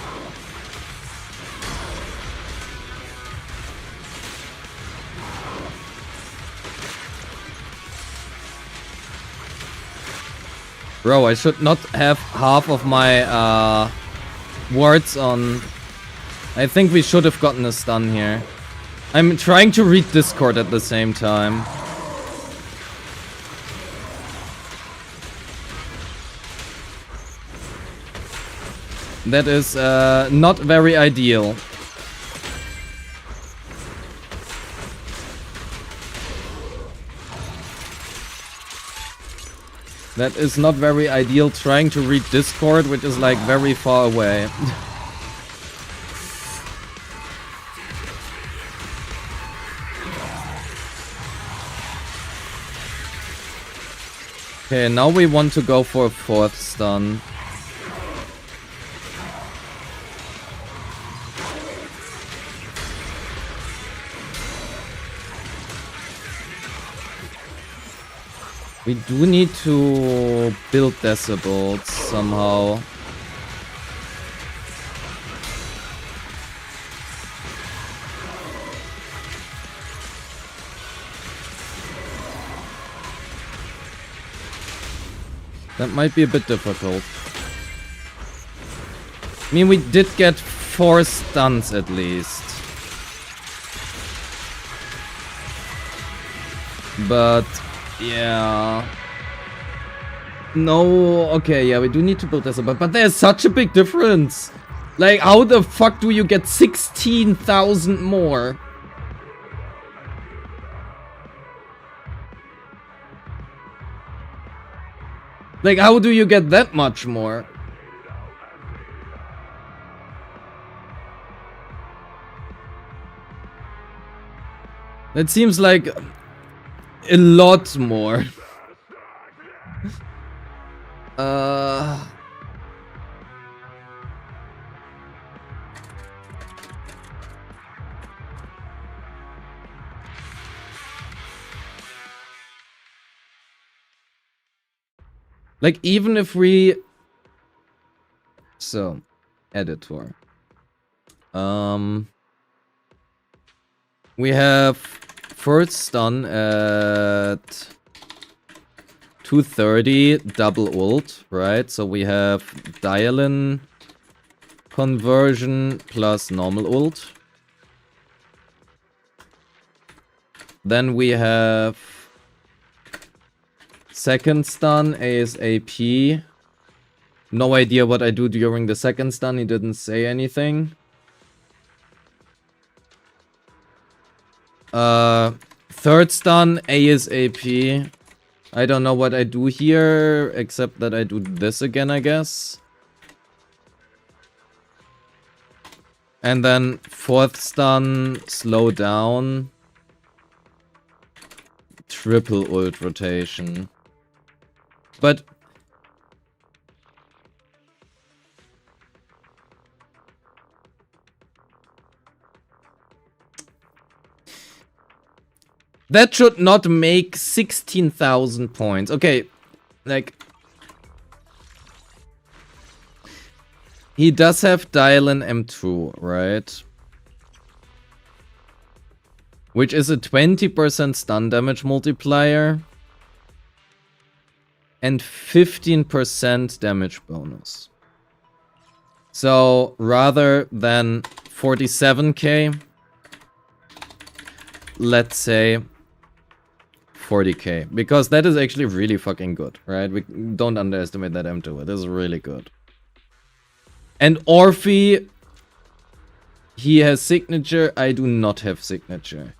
Bro, I should not have half of my wards on. I think we should have gotten a stun here. I'm trying to read Discord at the same time. That is not very ideal. That is not very ideal trying to read Discord, which is like very far away. Okay, now we want to go for a 4th stun. We do need to build decibels somehow. That might be a bit difficult. I mean, we did get 4 stuns at least. But, yeah. No, okay, yeah, we do need to build this up. But there's such a big difference. Like, how the fuck do you get 16,000 more? Like, how do you get that much more? That seems like a lot more. Like, even if we... So, editor. We have first stun at 230, double ult, right? So we have dial-in conversion plus normal ult. Then we have second stun, ASAP. No idea what I do during the second stun, he didn't say anything. Third stun, ASAP. I don't know what I do here, except that I do this again, I guess. And then fourth stun, slow down. Triple ult rotation. But... that should not make 16,000 points. Okay, like... he does have dial-in M2, right? Which is a 20% stun damage multiplier. And 15% damage bonus. So, rather than 47k, let's say 40k. Because that is actually really fucking good, right? We don't underestimate that M2. It is really good. And Orphe, he has signature. I do not have signature.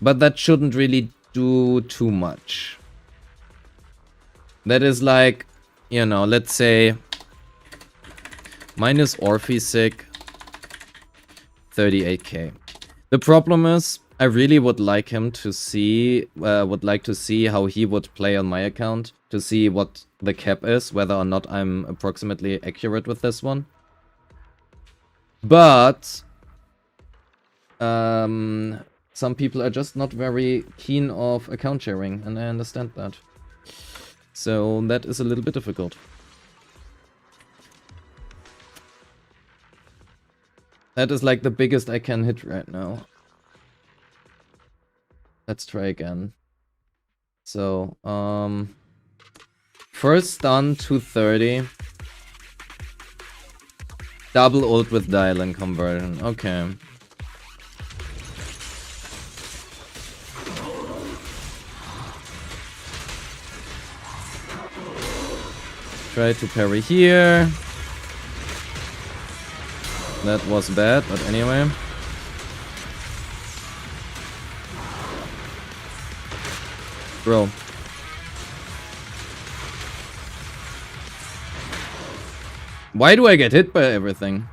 But that shouldn't really do too much. That is like, you know, let's say minus Orphe sig 38k. The problem is, I really would like him to see, how he would play on my account, to see what the cap is, whether or not I'm approximately accurate with this one. But some people are just not very keen of account sharing, and I understand that. So that is a little bit difficult. That is like the biggest I can hit right now. Let's try again. So, first stun 230. Double ult with dial-in conversion. Okay. Try to parry here. That was bad, but anyway. Bro. Why do I get hit by everything?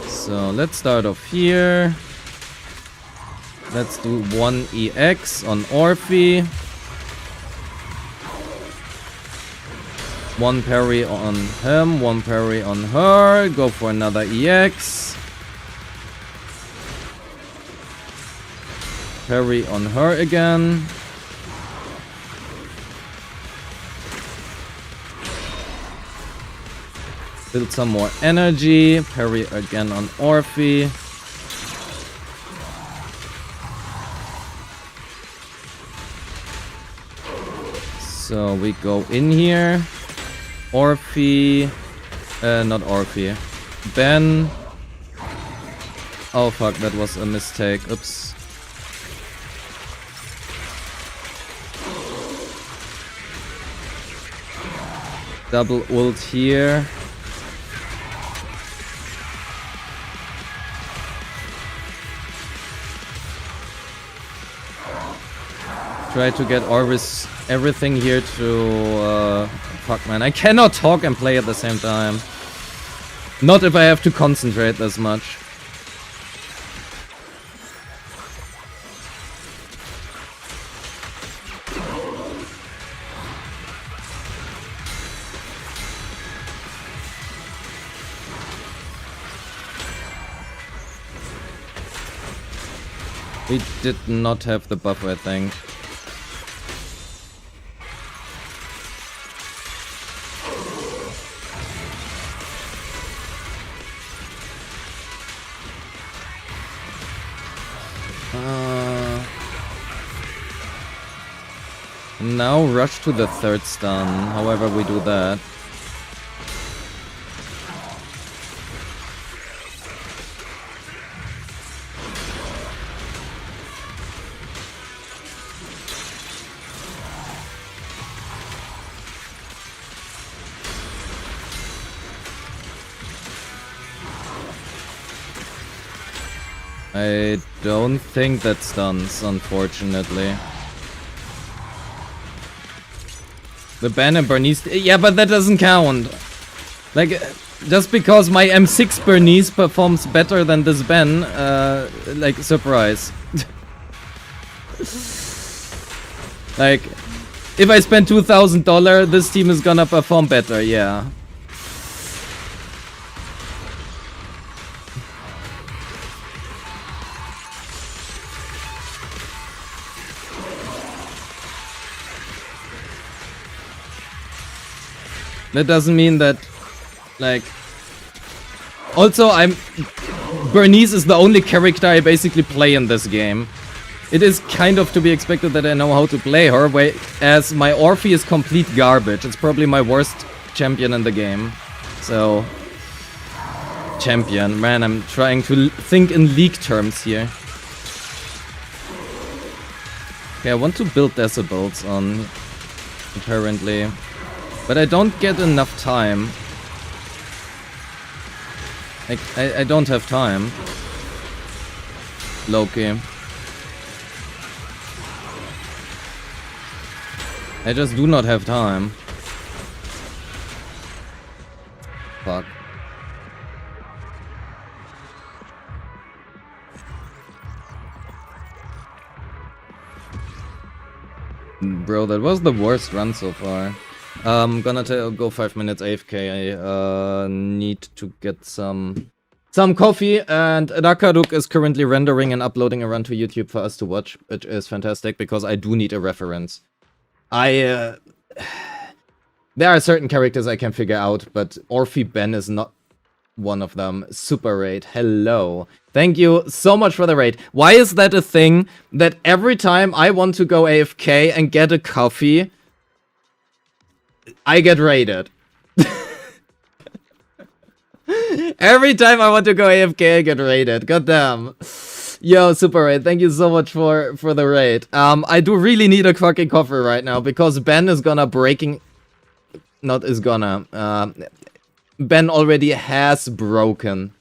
So let's start off here. Let's do 1 EX on Orphe. One parry on him, one parry on her. Go for another EX. Parry on her again. Build some more energy. Parry again on Orphe. So we go in here. Orphe. Not Orphe. Ben. Oh fuck, that was a mistake. Oops. Double ult here. Try to get Orvis everything here to... fuck man, I cannot talk and play at the same time. Not if I have to concentrate this much. We did not have the buff, I think. Now rush to the third stun, however we do that. I don't think that stuns, unfortunately. The Ben and Bernice... Yeah, but that doesn't count. Like, just because my M6 Bernice performs better than this Ben, like, surprise. Like, if I spend $2,000, this team is gonna perform better, yeah. That doesn't mean that, like... Also, Bernice is the only character I basically play in this game. It is kind of to be expected that I know how to play her, whereas my Orphe is complete garbage. It's probably my worst champion in the game. So... Champion. Man, I'm trying to think in league terms here. Okay, I want to build decibels on... apparently. But I don't get enough time. I don't have time. Loki. I just do not have time. Fuck. Bro, that was the worst run so far. I'm gonna go 5 minutes AFK. I need to get some coffee, and Rakaruk is currently rendering and uploading a run to YouTube for us to watch, which is fantastic because I do need a reference. There are certain characters I can figure out, but Orphe Ben is not one of them. Super raid. Hello. Thank you so much for the raid. Why is that a thing that every time I want to go AFK and get a coffee, I get raided? Every time I want to go AFK, I get raided. Goddamn. Yo, super raid. Thank you so much for the raid. I do really need a fucking coffee right now because Ben is gonna Ben already has broken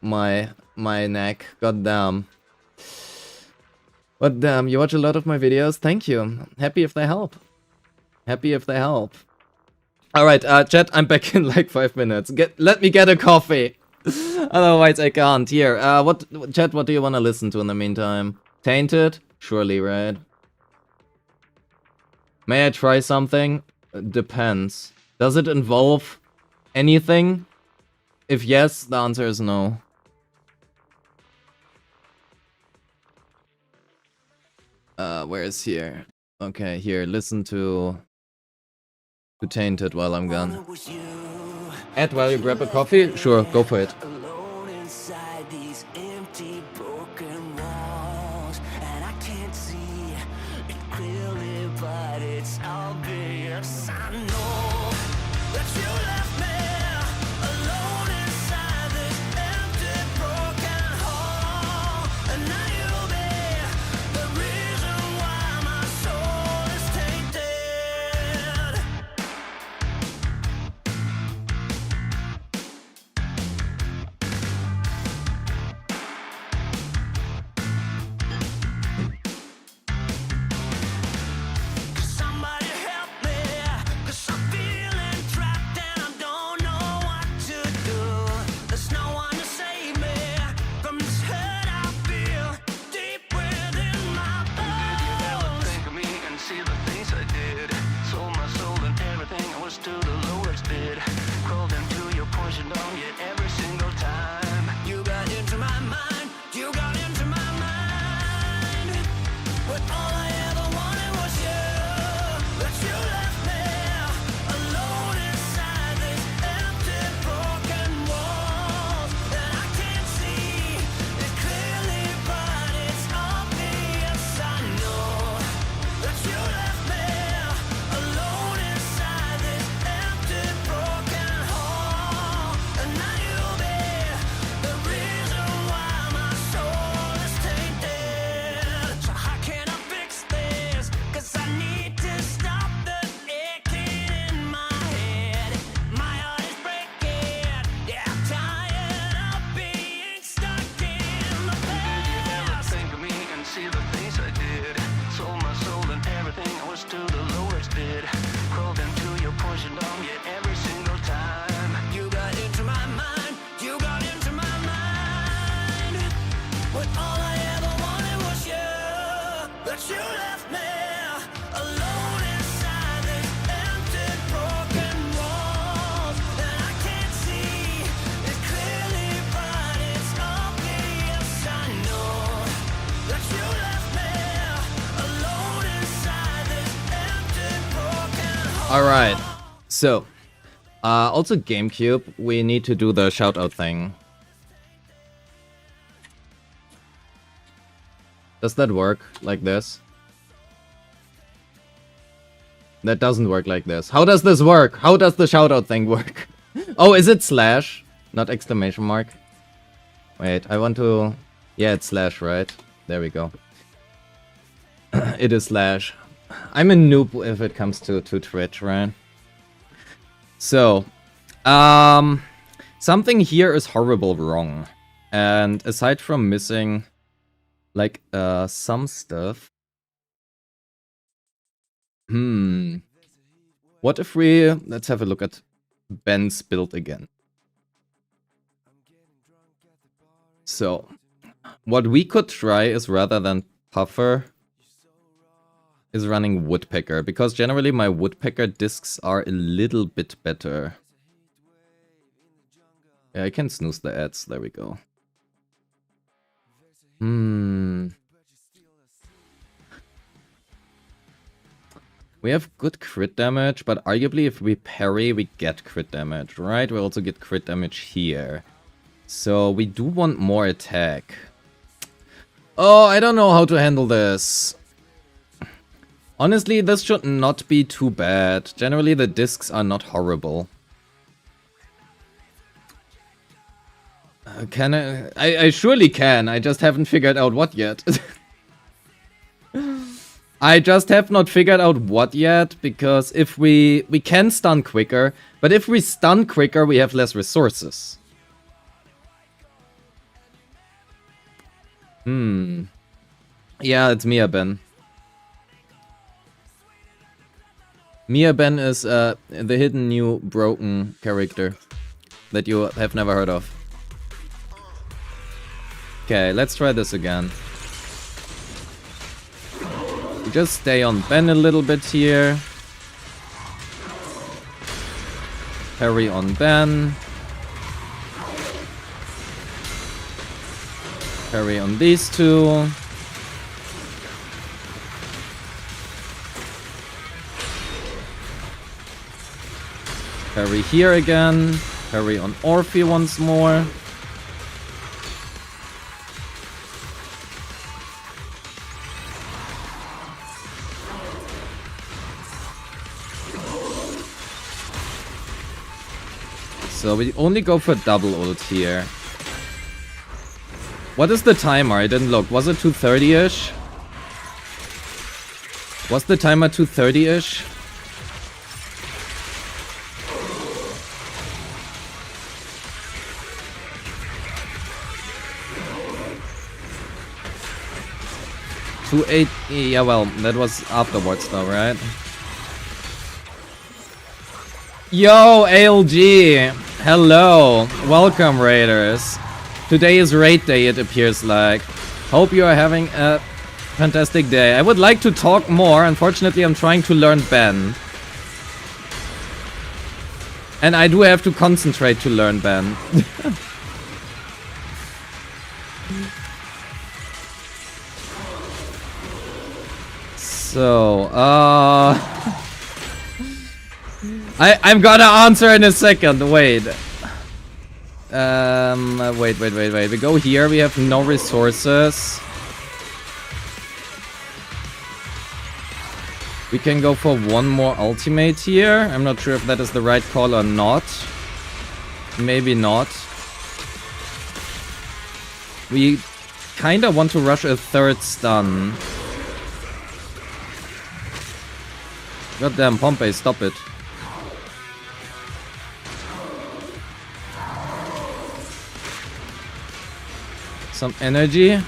my neck. Goddamn. But damn, you watch a lot of my videos. Thank you. Happy if they help. Happy if they help. Alright, chat, I'm back in like 5 minutes. Let me get a coffee. Otherwise I can't. Here, chat, what do you want to listen to in the meantime? Tainted? Surely, right? May I try something? Depends. Does it involve anything? If yes, the answer is no. Where is here? Okay, here, listen to Tainted while I'm gone. Ed, while you grab a coffee? Sure, go for it. Alone inside these empty, broken walls, and I can't see it clearly, but it's obvious. I know that you left me alone inside this empty, broken hall, and now you'll be the reason why my soul is tainted. Somebody help me, 'cause I'm feeling trapped and I don't know what to do. There's no one to save me from this hurt I feel deep within my bones. Did you ever think of me and see the things I did? Sold my soul and everything, I was to the lowest bid. Crawled into your poison dome, yet every single time you got into my mind, you got into my mind. But all I ever wanted was you. But you left me alone inside these empty, broken walls, and I can't see it clearly, but it's obvious. I know that you left me alone inside this empty, broken hall, and now you'll be the reason why my soul is tainted. So how can I fix this? 'Cause I need to stop the aching in my head. My heart is breaking. Yeah, I'm tired of being stuck in the past. Did you ever think of me and see the things I did? Sold my soul and everything, I was to the lowest bid. Crawled into your poison dome, yet every single time you got into my mind, you got into my mind. But all I ever wanted was you. But you left me alone inside these empty, broken walls, and I can't see it clearly, but it's obvious. I know that you left me alone inside this empty, broken hall. Alright, so, also GameCube, we need to do the shoutout thing. Does that work like this? That doesn't work like this. How does this work? How does the shoutout thing work? Oh, is it slash? Not exclamation mark? Wait, I want to... Yeah, it's slash, right? There we go. It is slash. I'm a noob if it comes to Twitch, right? So, something here is horrible wrong. And aside from missing, like, some stuff... What if we... Let's have a look at Ben's build again. So, what we could try is, rather than Puffer, is running Woodpecker, because generally my Woodpecker discs are a little bit better. Yeah, I can snooze the ads, there we go. We have good crit damage, but arguably if we parry, we get crit damage, right? We also get crit damage here. So we do want more attack. Oh, I don't know how to handle this. Honestly, this should not be too bad. Generally, the discs are not horrible. Can I? I surely can. I just haven't figured out what yet. I just have not figured out what yet, because if we can stun quicker, but if we stun quicker, we have less resources. Yeah, it's Mia Ben. Mia Ben is the hidden new broken character that you have never heard of. Okay, let's try this again. Just stay on Ben a little bit here. Carry on Ben. Carry on these two. Carry here again. Carry on Orphe once more. So we only go for double ult here. What is the timer? I didn't look. Was it 2:30-ish? Was the timer 2:30-ish? Yeah, well, that was afterwards though, right? Yo, ALG! Hello! Welcome, Raiders! Today is raid day, it appears like. Hope you are having a fantastic day. I would like to talk more, unfortunately I'm trying to learn Ben. And I do have to concentrate to learn Ben. So, I'm gonna answer in a second, wait. Wait. We go here, we have no resources. We can go for one more ultimate here. I'm not sure if that is the right call or not. Maybe not. We kinda want to rush a third stun. Goddamn Pompey, stop it. Some energy.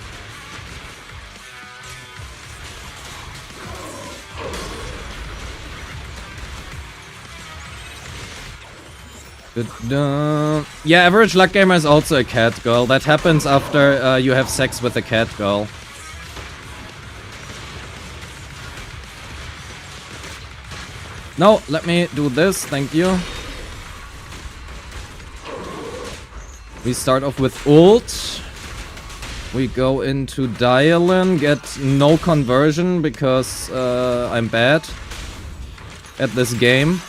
Yeah, average luck gamer is also a cat girl. That happens after you have sex with a cat girl. No, let me do this, thank you. We start off with ult. We go into Dialin, get no conversion because I'm bad at this game.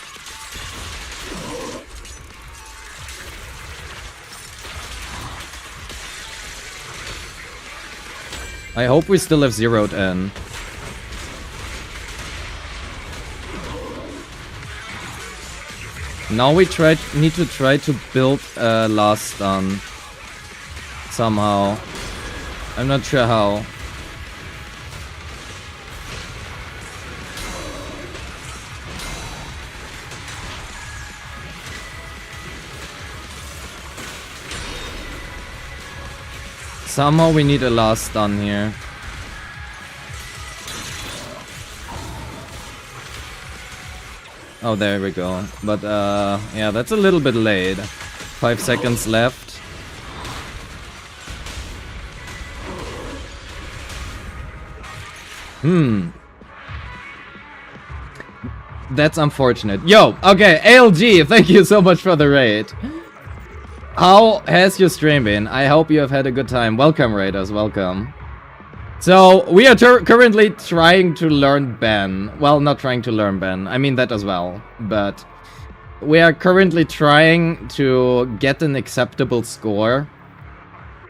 I hope we still have zeroed in. Now we need to try to build a last stun. Somehow. I'm not sure how. Somehow we need a last stun here. Oh, there we go. But, yeah, that's a little bit late. 5 seconds left. That's unfortunate. Yo, okay, ALG, thank you so much for the raid. How has your stream been? I hope you have had a good time. Welcome, Raiders, welcome. So, we are currently trying to learn Ben. Well, not trying to learn Ben. I mean that as well. But we are currently trying to get an acceptable score.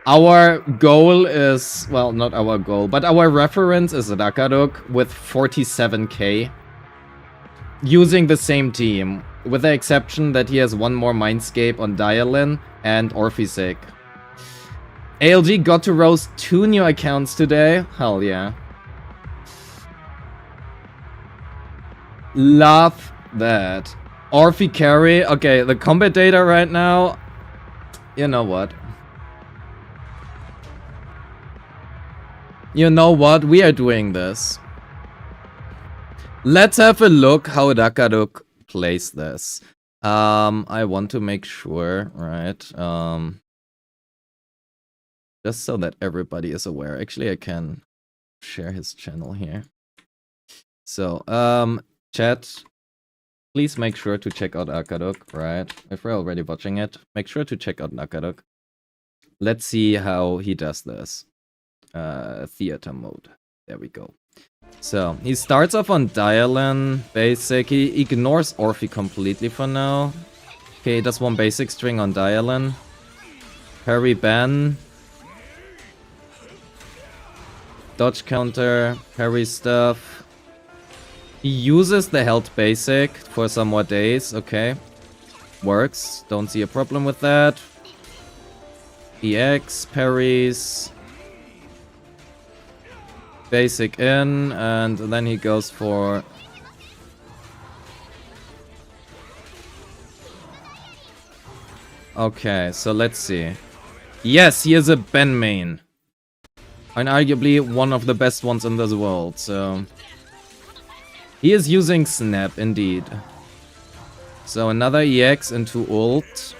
Our goal is... Well, not our goal, but our reference is Rakaruk with 47k. Using the same team. With the exception that he has one more Mindscape on Dialin and Orphe. ALG got to roast 2 new accounts today. Hell yeah. Love that. Orphe carry. Okay, the combat data right now. You know what? You know what? We are doing this. Let's have a look how Rakaruk plays this. I want to make sure, right? Just so that everybody is aware. Actually, I can share his channel here. So, chat. please make sure to check out Akadok, right? If we're already watching it, make sure to check out Akadok. Let's see how he does this. Theater mode. There we go. So, he starts off on Dialin, basic. He ignores Orphe completely for now. Okay, he does one basic string on Dialin. Orphe Ben. Dodge counter, parry stuff. He uses the health basic for some more days, okay. Works, don't see a problem with that. EX, parries. Basic in, and then he goes for... Okay, so let's see. Yes, he is a Ben main. And arguably one of the best ones in this world, so... He is using Snap, indeed. So another EX into ult.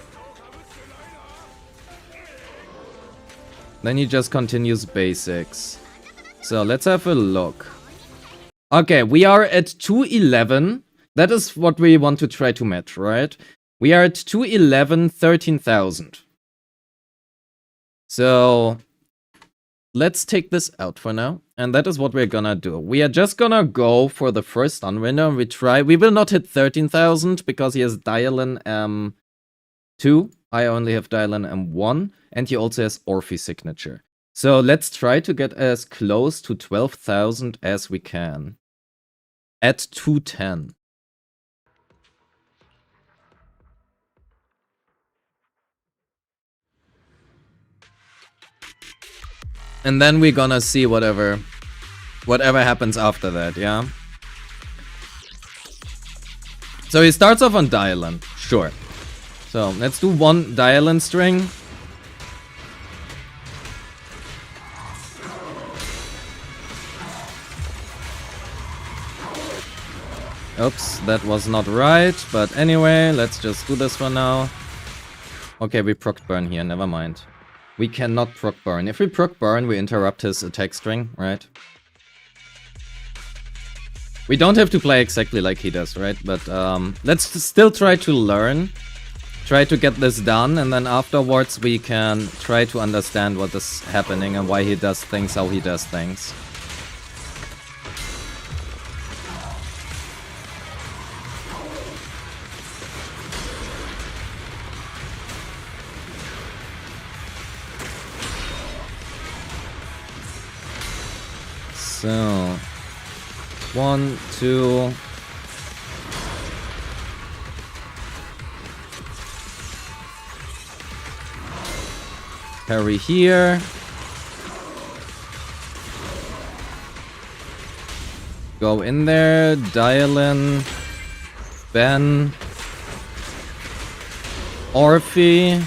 Then he just continues basics. So let's have a look. Okay, we are at 211. That is what we want to try to match, right? We are at 211, 13,000. So let's take this out for now. And that is what we're gonna do. We are just gonna go for the first stun window. We will not hit 13,000 because he has Dialin M2. I only have Dialin M1. And he also has Orphe signature. So let's try to get as close to 12,000 as we can. At 210. And then we're gonna see whatever happens after that, yeah? So he starts off on Dialin, sure. So let's do one Dialin string. Oops, that was not right, but anyway, let's just do this for now. Okay, we proc burn here, never mind. We cannot proc burn. If we proc burn, we interrupt his attack string, right? We don't have to play exactly like he does, right? But let's still try to learn. Try to get this done, and then afterwards we can try to understand what is happening and why he does things, how he does things. So, 1, 2. Parry here. Go in there, Dialin, Ben, Orphe,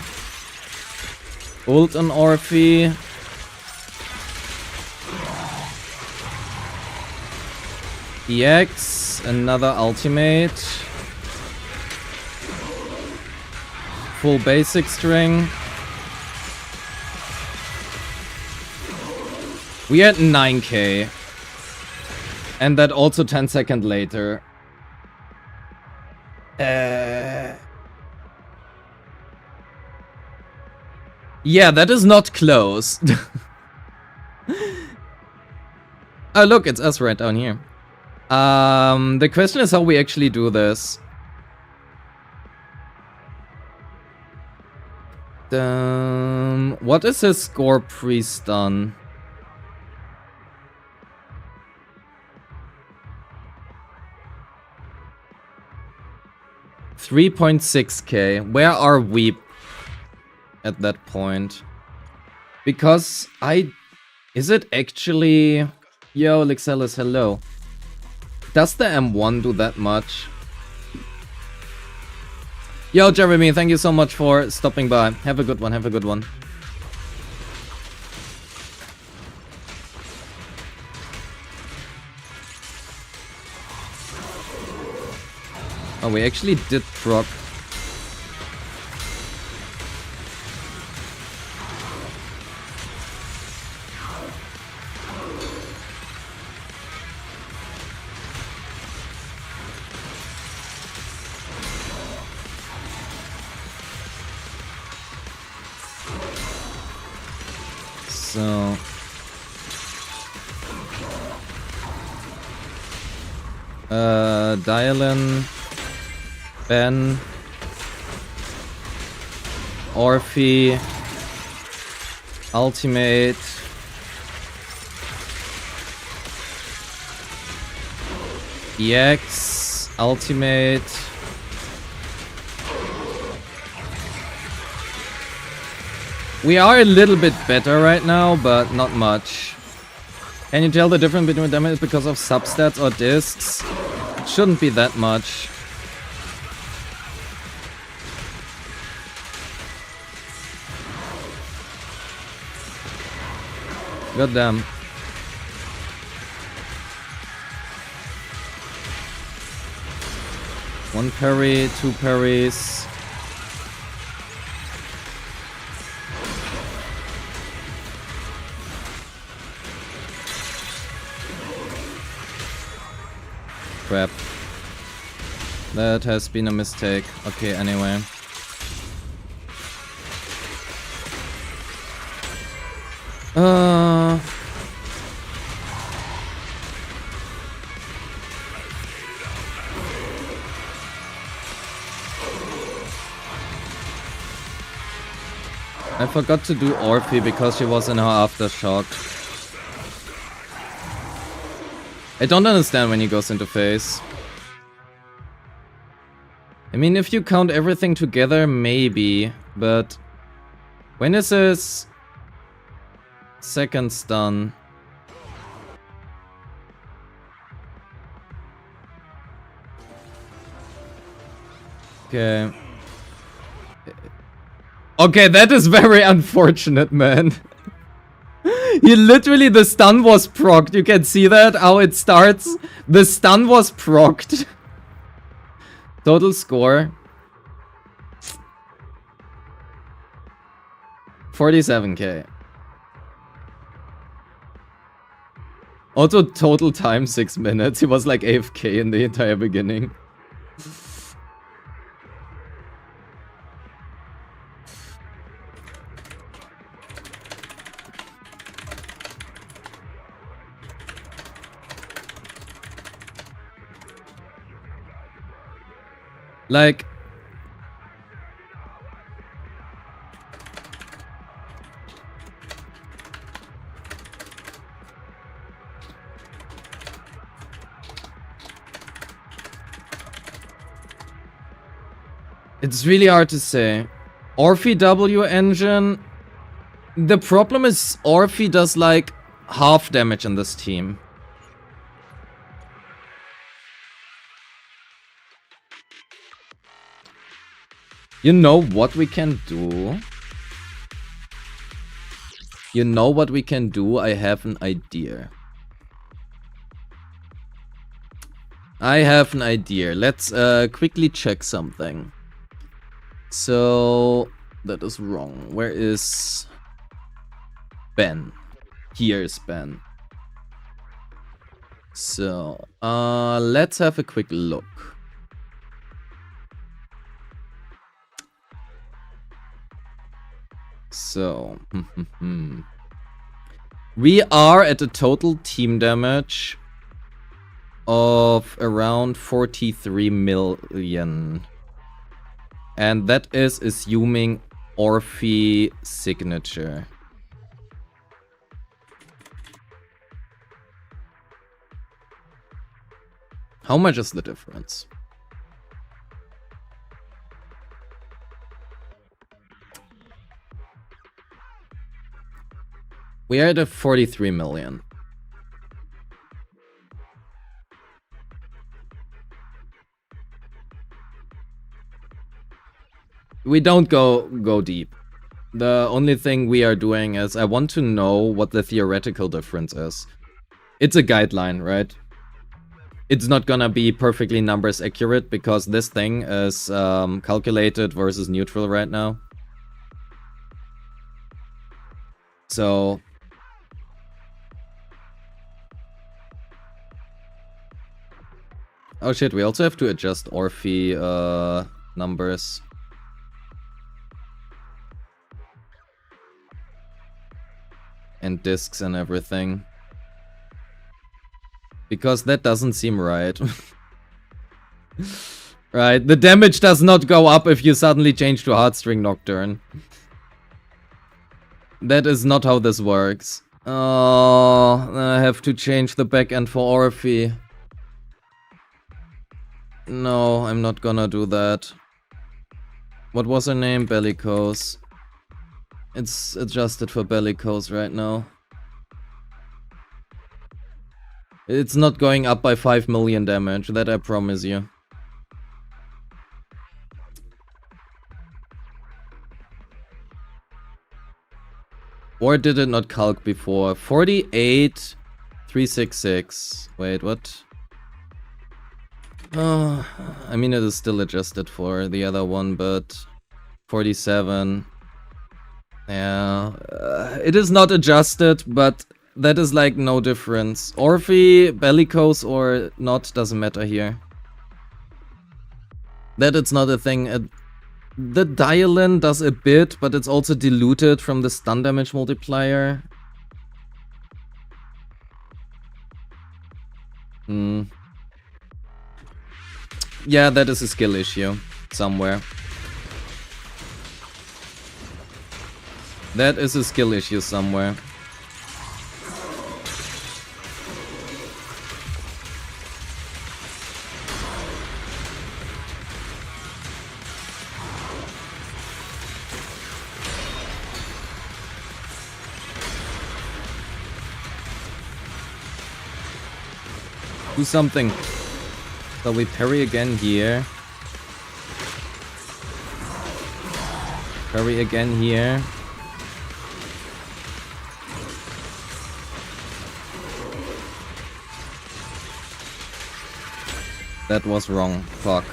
ult on Orphe. EX, another ultimate. Full basic string. We are at 9k. And that also 10 seconds later. Yeah, that is not close. Oh, look, it's us right down here. The question is how we actually do this. What is his score pre-stun? 3.6k. Where are we at that point? Because is it actually... Yo, Lixelis, hello. Does the M1 do that much? Yo, Jeremy, thank you so much for stopping by. Have a good one, have a good one. Oh, we actually did proc. So Dylan, Ben, Orphe, Ultimate, EX, Ultimate, we are a little bit better right now, but not much. Can you tell the difference between damage because of substats or discs? It shouldn't be that much. Goddamn. One parry, two parries. Crap. That has been a mistake. Okay, anyway. I forgot to do Orphe because she was in her aftershock. I don't understand when he goes into phase. I mean, if you count everything together, maybe, but when is his second stun? Okay. Okay, that is very unfortunate, man. He literally, the stun was procced. You can see that, how it starts. The stun was procced. Total score 47k. Also, total time 6 minutes. He was like AFK in the entire beginning. Like, it's really hard to say. Orphe W engine. The problem is Orphe does like half damage in this team. You know what we can do? You know what we can do? I have an idea. I have an idea. Let's quickly check something. So that is wrong. Where is Ben? Here's Ben. So let's have a quick look. So, we are at a total team damage of around 43 million. And that is assuming Orphe signature. How much is the difference? We are at 43 million. We don't go deep. The only thing we are doing is I want to know what the theoretical difference is. It's a guideline, right? It's not gonna be perfectly numbers accurate because this thing is calculated versus neutral right now. So oh shit, we also have to adjust Orphe numbers. And discs and everything. Because that doesn't seem right. Right, the damage does not go up if you suddenly change to Heartstring Nocturne. That is not how this works. Oh, I have to change the backend for Orphe. No, I'm not gonna do that. What was her name? Bellicose. It's adjusted for Bellicose right now. It's not going up by 5 million damage, that I promise you. Or did it not calc before? 48, 366. Wait, what? Oh, I mean it is still adjusted for the other one, but 47. Yeah, it is not adjusted, but that is like no difference. Orphe, Bellicose or not doesn't matter here. That it's not a thing. The Dialin does a bit, but it's also diluted from the stun damage multiplier. Yeah, that is a skill issue somewhere. That is a skill issue somewhere. Do something. So we parry again here. Parry again here. That was wrong. Fuck.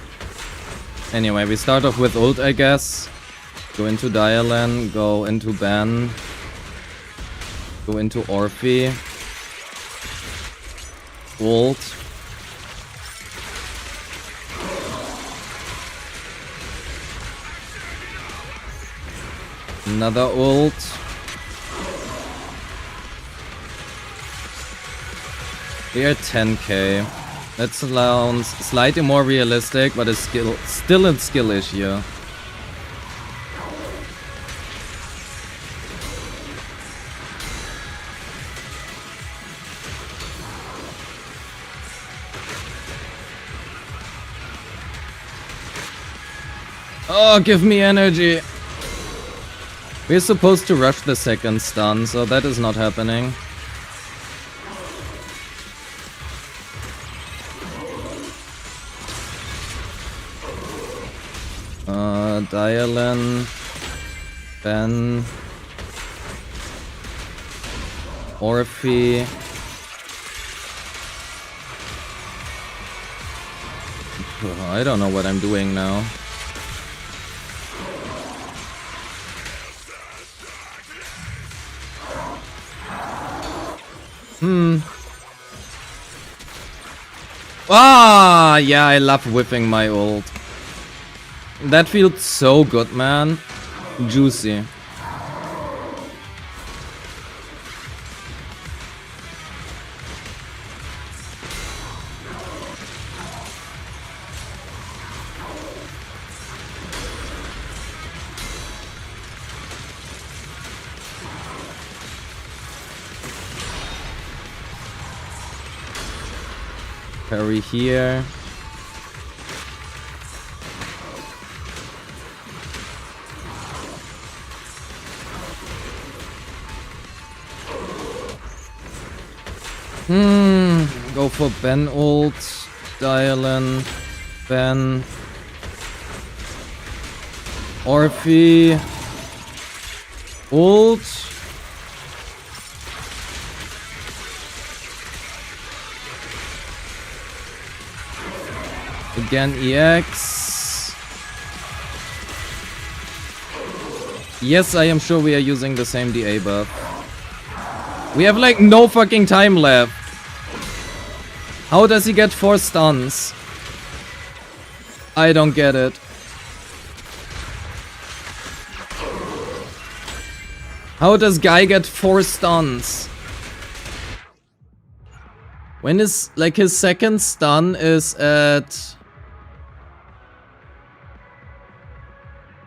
Anyway, we start off with ult, I guess. Go into Dialin, go into Ben. Go into Orphe. Ult. Another ult. We are 10k. That sounds slightly more realistic, but it's still a skill issue. Oh, give me energy. We're supposed to rush the second stun, so that is not happening. Dialin, Ben, Orphe. I don't know what I'm doing now. Ah, yeah, I love whipping my ult. That feels so good, man. Juicy. Parry here. Go for Ben ult, Dialin, Ben, Orphe, ult. Again EX. Yes, I am sure we are using the same DA buff. We have like no fucking time left. How does he get 4 stuns? I don't get it. How does Guy get 4 stuns? When is, like, his second stun is at...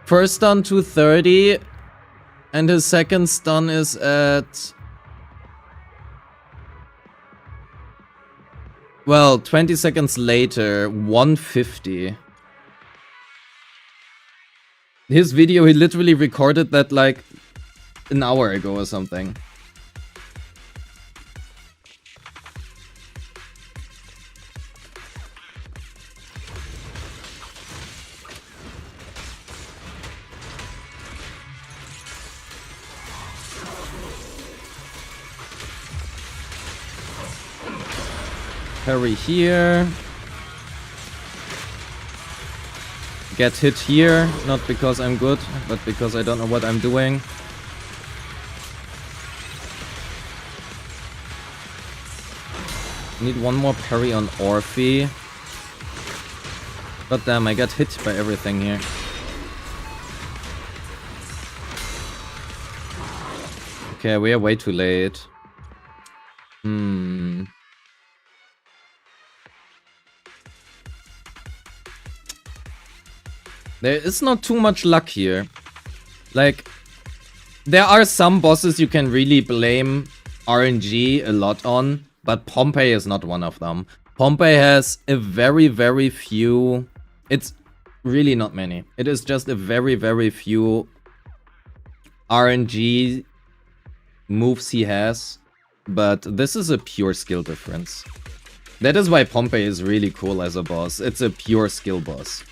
First stun 230, and his second stun is at... Well, 20 seconds later, 150. His video, he literally recorded that like an hour ago or something. Parry here. Get hit here, not because I'm good, but because I don't know what I'm doing. Need one more parry on Orphe. God damn, I get hit by everything here. Okay, we are way too late. There is not too much luck here. Like, there are some bosses you can really blame RNG a lot on, but Pompeii is not one of them. Pompeii has a very, very few... It's really not many. It is just a very, very few RNG moves he has, but this is a pure skill difference. That is why Pompeii is really cool as a boss. It's a pure skill boss.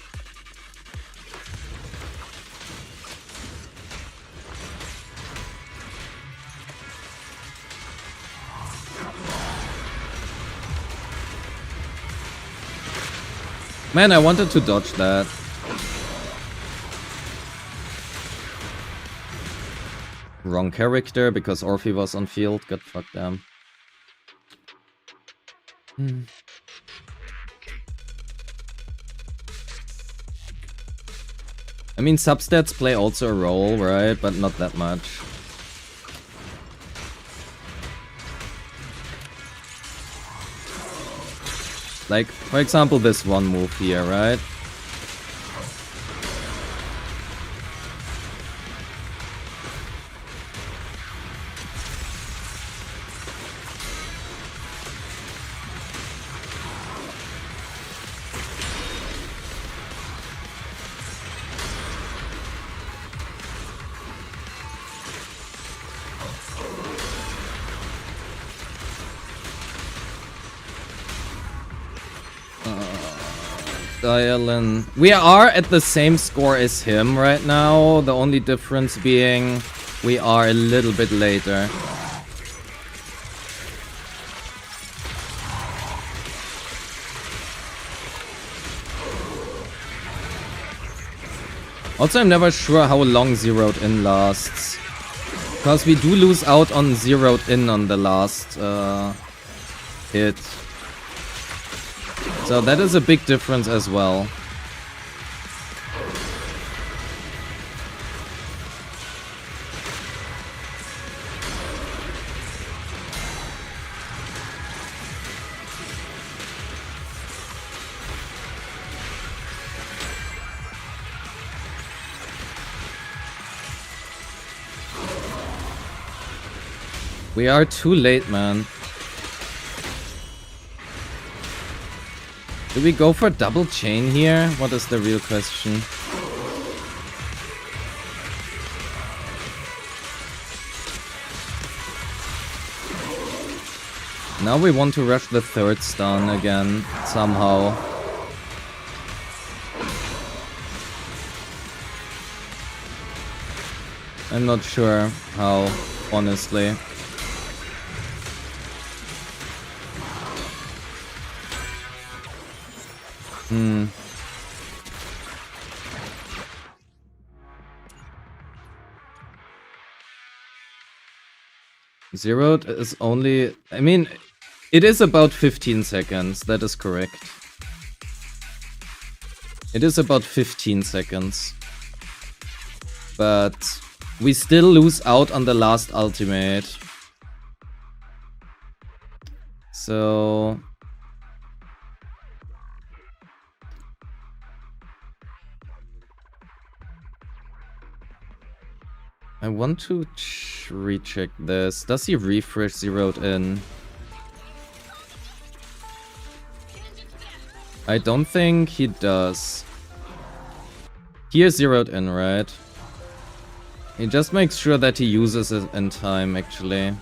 Man, I wanted to dodge that. Wrong character because Orphe was on field. God fuck them. I mean, substats play also a role, right? But not that much. Like, for example, this one move here, right? Dialin. We are at the same score as him right now. The only difference being we are a little bit later. Also, I'm never sure how long zeroed in lasts. Because we do lose out on zeroed in on the last hit. So that is a big difference as well. We are too late, man. Do we go for double chain here? What is the real question? Now we want to rush the third stun again, somehow. I'm not sure how, honestly. Zeroed is only... I mean, it is about 15 seconds. That is correct. It is about 15 seconds. But we still lose out on the last ultimate. So I want to recheck this. Does he refresh zeroed in? I don't think he does. He is zeroed in, right? He just makes sure that he uses it in time, actually.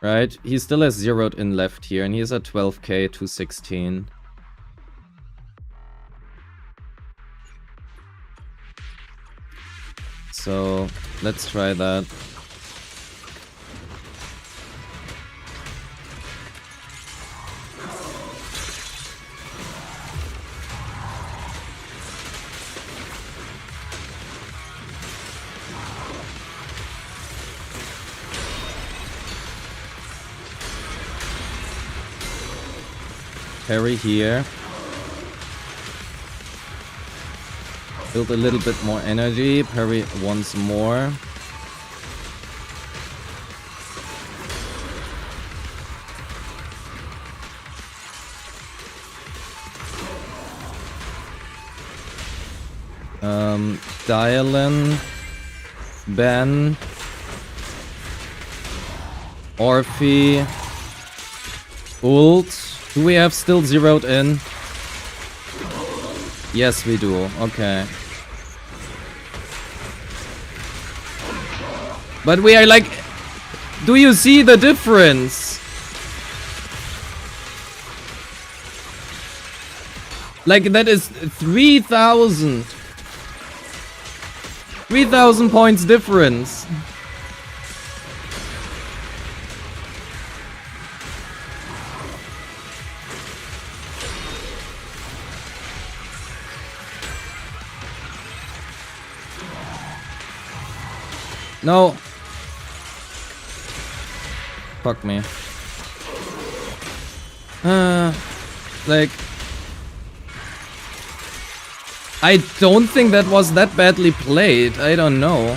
Right? He still has zeroed in left here, and he's at 12k, 216. So, let's try that. Parry here. Build a little bit more energy. Parry once more. Dialin, Ben, Orphe, ult. Do we have still zeroed in? Yes, we do. Okay. But we are like... Do you see the difference? Like, that is 3,000. 3,000 points difference. No. Fuck me. Like... I don't think that was that badly played. I don't know.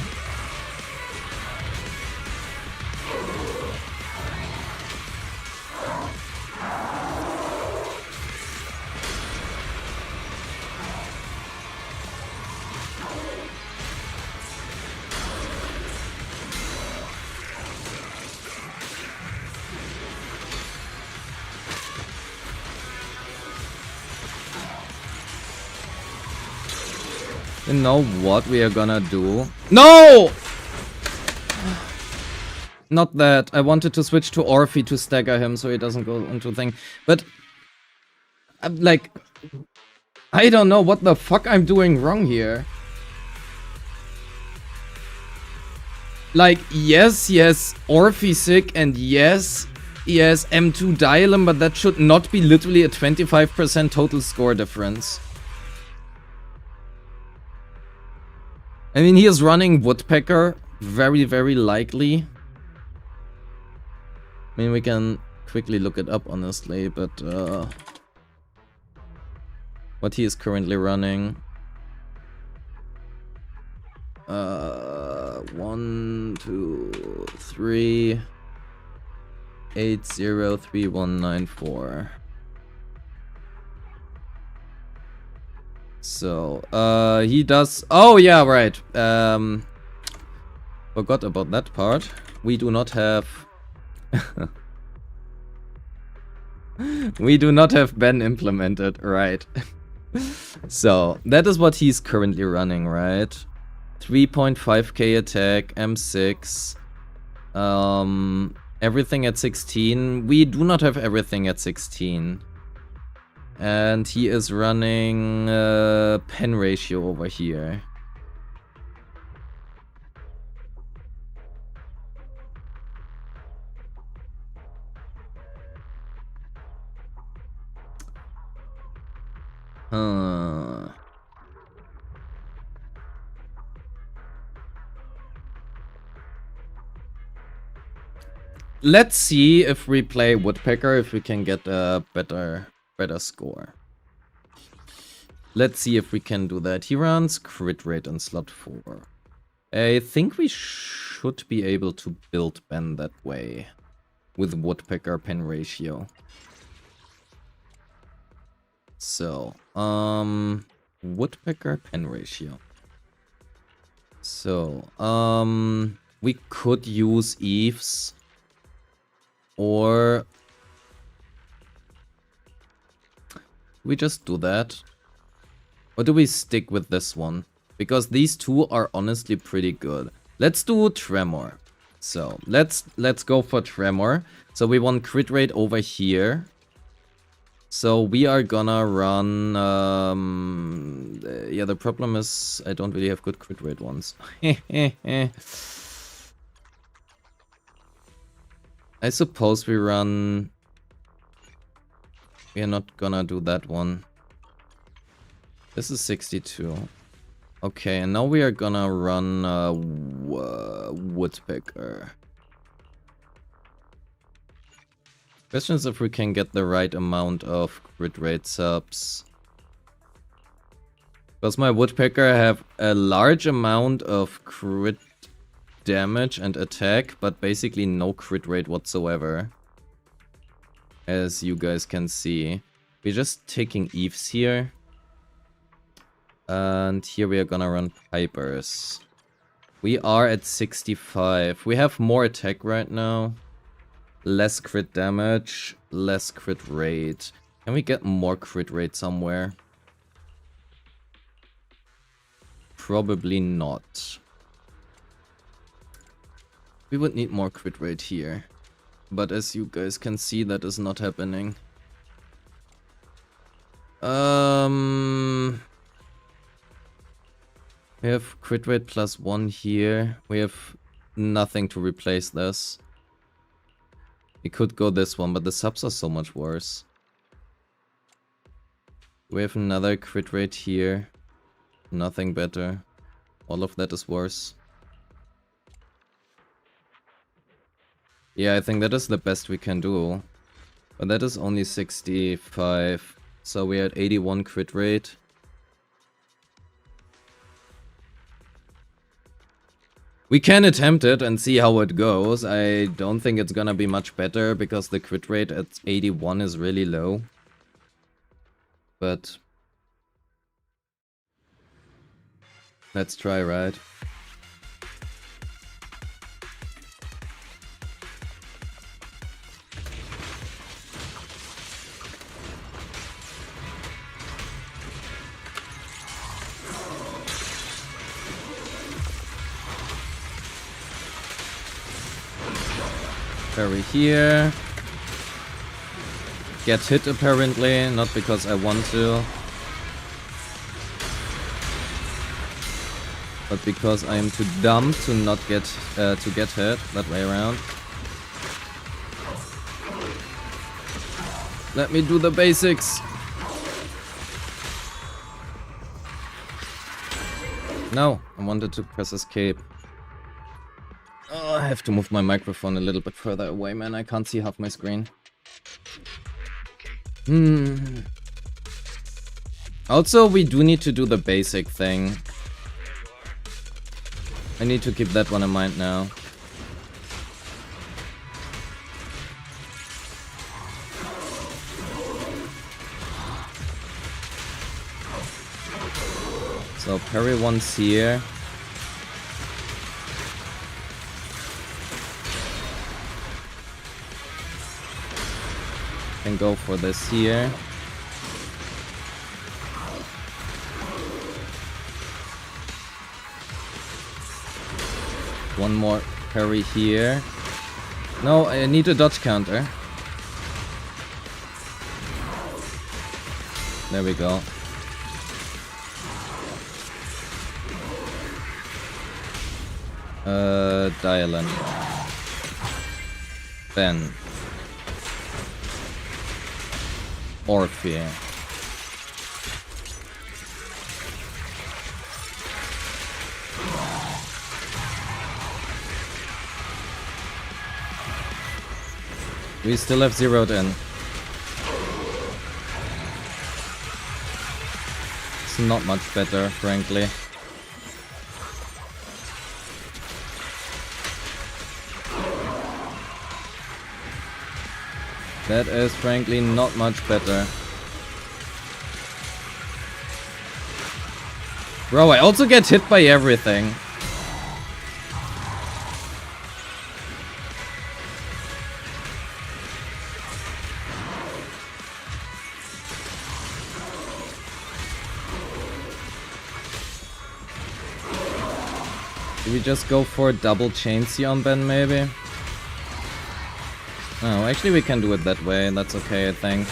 You know what we are gonna do? No! Not that. I wanted to switch to Orphe to stagger him so he doesn't go into thing. But... I'm like... I don't know what the fuck I'm doing wrong here. Like, yes, Orphe sick, and yes, M2 Dialem, but that should not be literally a 25% total score difference. I mean, he is running Woodpecker, very, very likely. I mean, we can quickly look it up, honestly, but what he is currently running. 1, 2, 3, 803194. So, he does... Oh, yeah, right. Forgot about that part. We do not have... we do not have Ben implemented, right. So, that is what he's currently running, right? 3.5k attack, M6. Everything at 16. We do not have everything at 16. And he is running pen ratio over here. Let's see if we play Woodpecker, if we can get a better score. Let's see if we can do that. He runs crit rate in slot 4. I think we should be able to build Ben that way. With woodpecker pen ratio. So, woodpecker pen ratio. So, we could use eaves. Or we just do that? Or do we stick with this one? Because these two are honestly pretty good. Let's do Tremor. So, let's go for Tremor. So we want crit rate over here. So we are gonna run... yeah, the problem is I don't really have good crit rate ones. I suppose we run... We are not gonna do that one. This is 62. Okay, and now we are gonna run Woodpecker. Question is if we can get the right amount of crit rate subs. Because my Woodpecker have a large amount of crit damage and attack, but basically no crit rate whatsoever. As you guys can see. We're just taking Eves here. And here we are gonna run Pipers. We are at 65. We have more attack right now. Less crit damage. Less crit rate. Can we get more crit rate somewhere? Probably not. We would need more crit rate here. But as you guys can see, that is not happening. We have crit rate +1 here. We have nothing to replace this. We could go this one, but the subs are so much worse. We have another crit rate here. Nothing better. All of that is worse. Yeah, I think that is the best we can do. But that is only 65. So we're at 81 crit rate. We can attempt it and see how it goes. I don't think it's gonna be much better because the crit rate at 81 is really low. But let's try, right? Parry here. Get hit apparently, not because I want to. But because I am too dumb to not get hit that way around. Let me do the basics. No, I wanted to press escape. Oh, I have to move my microphone a little bit further away, man. I can't see half my screen. Also, we do need to do the basic thing. I need to keep that one in mind now. So parry once here. Can go for this here. One more parry here. No, I need a dodge counter. There we go. Dialan. Ben. Orphe. We still have zeroed in. It's not much better, frankly. That is frankly not much better. Bro, I also get hit by everything. Do we just go for a double chainsea on Ben, maybe? Oh, actually we can do it that way, and that's okay, I think.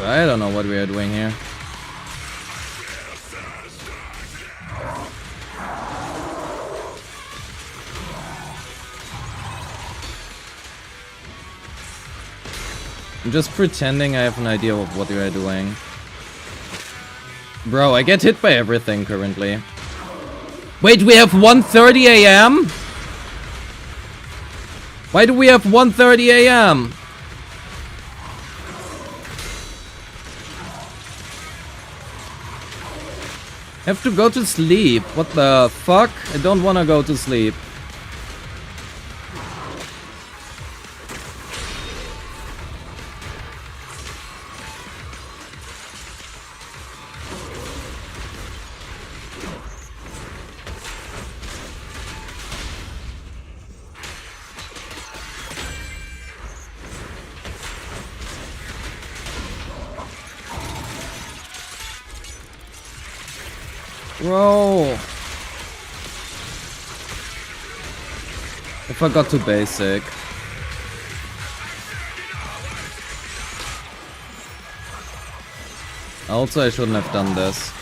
I don't know what we are doing here. I'm just pretending I have an idea of what we are doing. Bro, I get hit by everything currently. Wait, we have 1:30 AM? Why do we have 1:30 AM? I have to go to sleep. What the fuck? I don't wanna go to sleep. Bro. I forgot to basic. Also, I shouldn't have done this.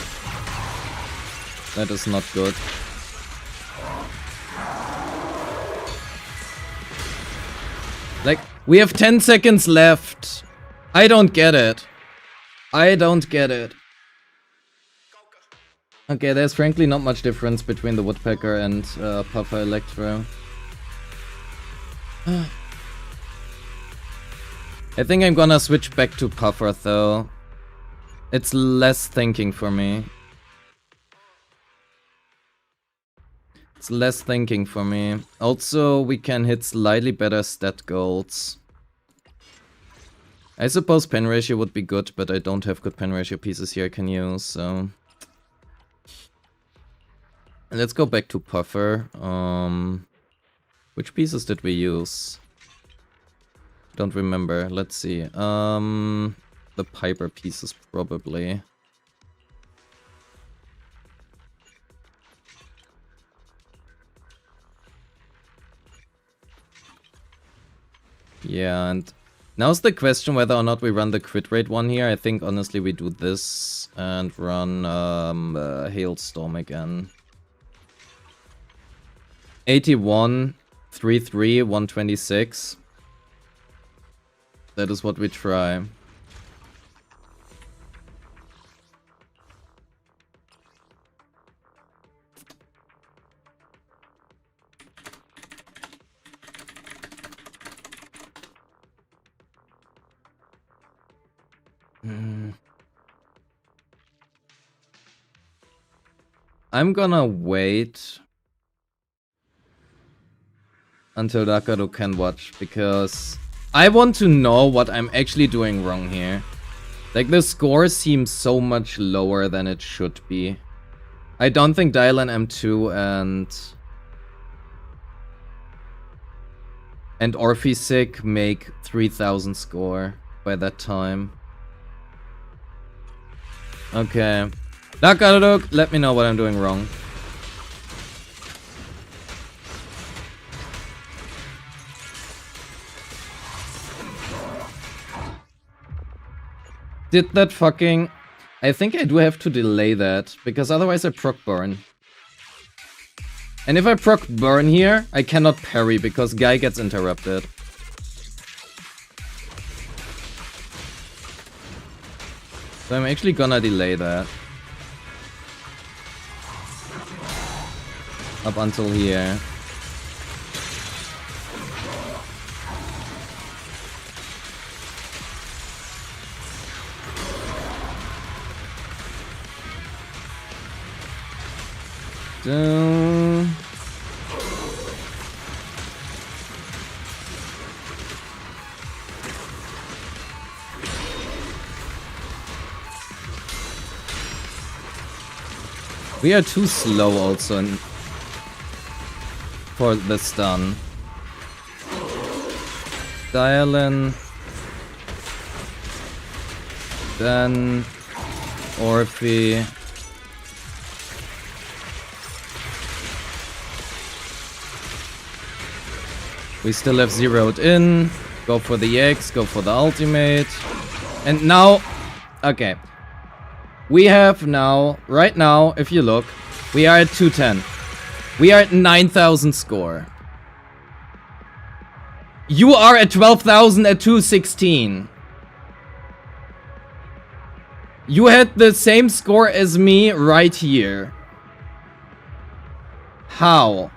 That is not good. Like, we have 10 seconds left. I don't get it. I don't get it. Okay, there's frankly not much difference between the Woodpecker and Puffer Electro. I think I'm gonna switch back to Puffer though. It's less thinking for me. It's less thinking for me. Also, we can hit slightly better stat goals. I suppose pen ratio would be good, but I don't have good pen ratio pieces here I can use, so... Let's go back to Puffer. Which pieces did we use? Don't remember. Let's see. The Piper pieces probably. Yeah, and now's the question whether or not we run the crit rate one here. I think honestly we do this and run Hailstorm again. 81, 3-3, 126. That is what we try. I'm gonna wait until Dakado can watch, because I want to know what I'm actually doing wrong here. Like, the score seems so much lower than it should be. I don't think Dylan M2 and Orphe Sick make 3000 score by that time. Okay. Dakado, let me know what I'm doing wrong. Did that fucking... I think I do have to delay that, because otherwise I proc burn. And if I proc burn here, I cannot parry, because guy gets interrupted. So I'm actually gonna delay that. Up until here. We are too slow also for the stun. Dial in. Then Orphe. We still have zeroed in. Go for the X, go for the ultimate. And now, okay. We have now, right now, if you look, we are at 210. We are at 9,000 score. You are at 12,000 at 216. You had the same score as me right here. How?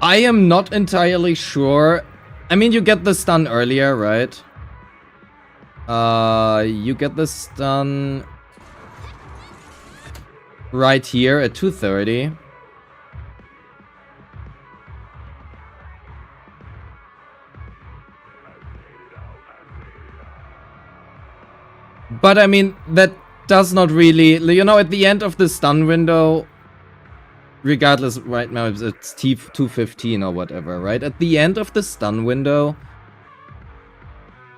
I am not entirely sure. I mean, you get the stun earlier, right? You get the stun right here at 230. But I mean, that does not really, you know, at the end of the stun window, regardless right now if it's T215 or whatever, right? At the end of the stun window,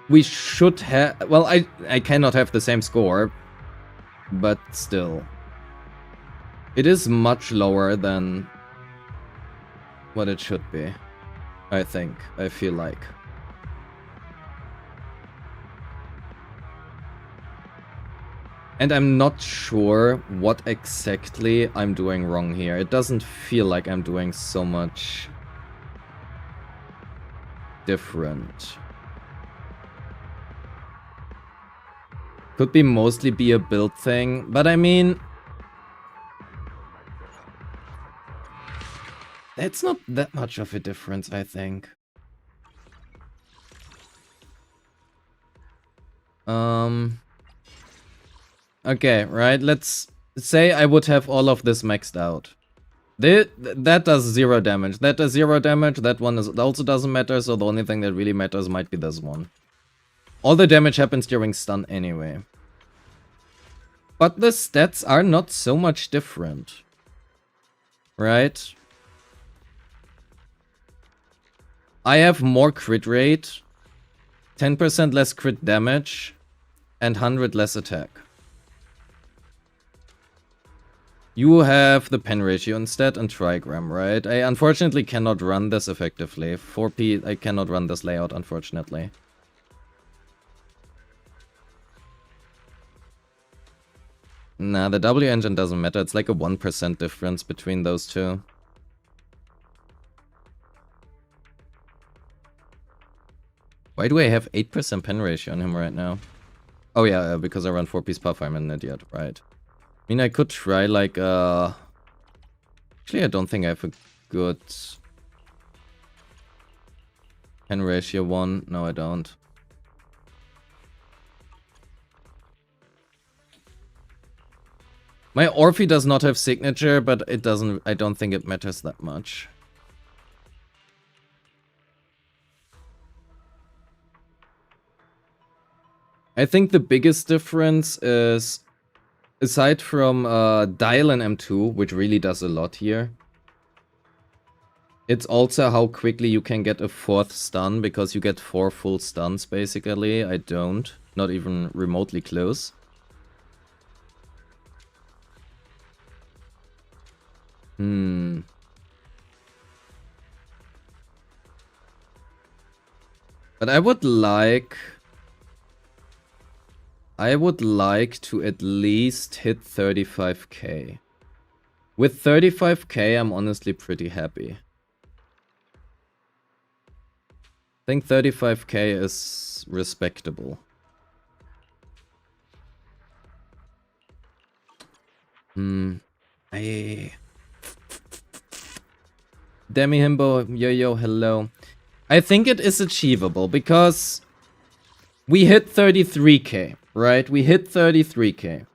we should have, well, I cannot have the same score, but still. It is much lower than what it should be, I think, I feel like. And I'm not sure what exactly I'm doing wrong here. It doesn't feel like I'm doing so much different. Could be mostly be a build thing, but I mean, it's not that much of a difference, I think. Okay, right, let's say I would have all of this maxed out. That does 0 damage. That does 0 damage. That one also doesn't matter, so the only thing that really matters might be this one. All the damage happens during stun anyway. But the stats are not so much different. Right? I have more crit rate, 10% less crit damage, and 100 less attack. You have the pen ratio instead and trigram, right? I unfortunately cannot run this effectively. 4P, I cannot run this layout, unfortunately. Nah, the W engine doesn't matter. It's like a 1% difference between those two. Why do I have 8% pen ratio on him right now? Oh yeah, because I run 4P's puff, I'm an idiot, right. I mean, I could try like actually, I don't think I have a good pen ratio one. No, I don't. My Orphe does not have signature, but it doesn't, I don't think it matters that much. I think the biggest difference is, aside from dial and M2, which really does a lot here, it's also how quickly you can get a 4th stun, because you get 4 full stuns basically. I don't, not even remotely close. But I would like to at least hit 35k. With 35k, I'm honestly pretty happy. I think 35k is respectable. Demi Himbo, yo, hello. I think it is achievable because we hit 33k, right? We hit 33k.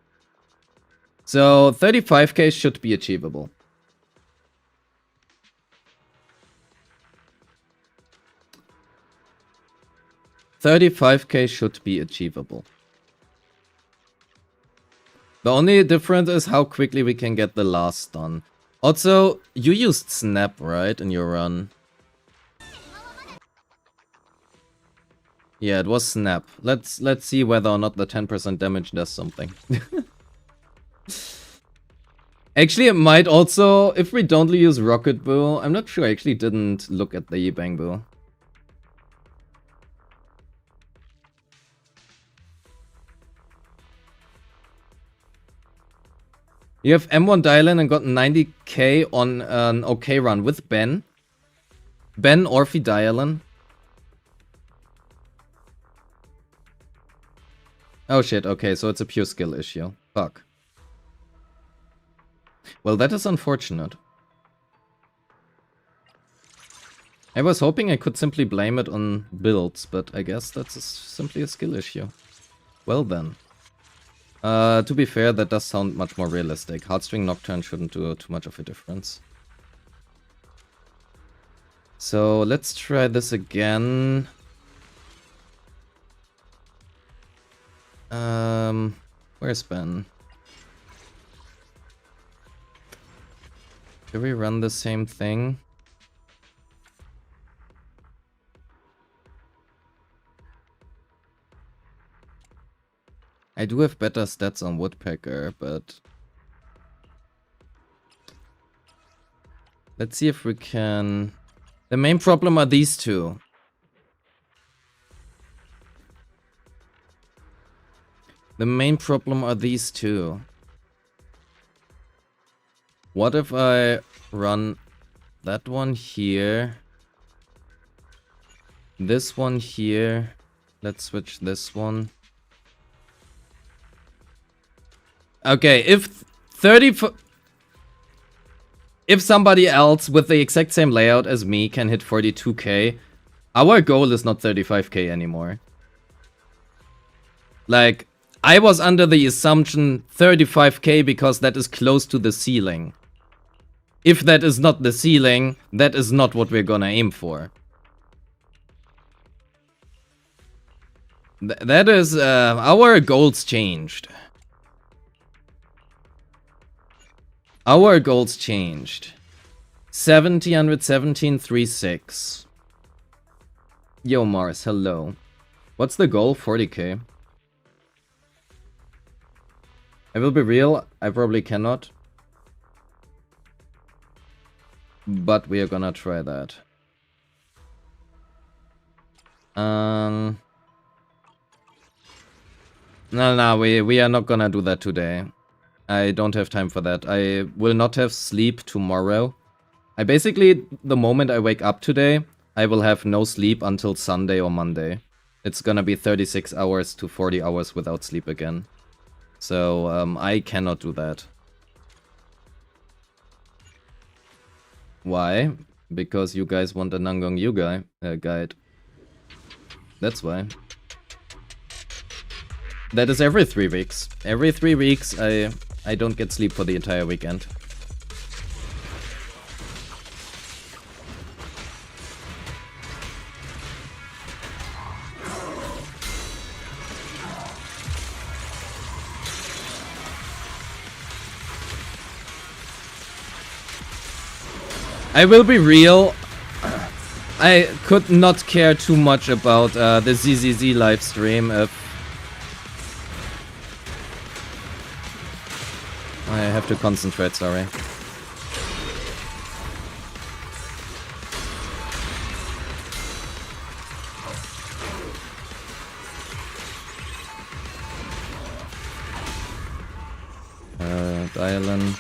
So 35k should be achievable. 35k should be achievable. The only difference is how quickly we can get the last done. Also, you used snap, right, in your run? Yeah, it was snap. Let's see whether or not the 10% damage does something. Actually, it might also, if we don't use rocket bow, I'm not sure. I actually didn't look at the bang bow. You have M1 Dylan and got 90k on an okay run with Ben. Ben, Orphe, Dylan. Oh shit, okay, so it's a pure skill issue. Fuck. Well, that is unfortunate. I was hoping I could simply blame it on builds, but I guess that's simply a skill issue. Well then. To be fair, that does sound much more realistic. Heartstring Nocturne shouldn't do too much of a difference. So let's try this again. Where's Ben? Do we run the same thing? I do have better stats on Woodpecker, but... let's see if we can... The main problem are these two. The main problem are these two. What if I run that one here? This one here. Let's switch this one. Okay, if somebody else with the exact same layout as me can hit 42k, our goal is not 35k anymore. Like, I was under the assumption 35k because that is close to the ceiling. If that is not the ceiling, that is not what we're gonna aim for. That is, our goals changed. Our goals changed. 117.36. Yo, Mars, hello. What's the goal? 40k. I will be real, I probably cannot. But we are gonna try that. No, we are not gonna do that today. I don't have time for that. I will not have sleep tomorrow. I basically, the moment I wake up today, I will have no sleep until Sunday or Monday. It's gonna be 36 hours to 40 hours without sleep again. So, I cannot do that. Why? Because you guys want a Nangong guide. That's why. That is every 3 weeks. Every 3 weeks, I don't get sleep for the entire weekend. I will be real. I could not care too much about the ZZZ livestream if I have to concentrate, sorry. Island.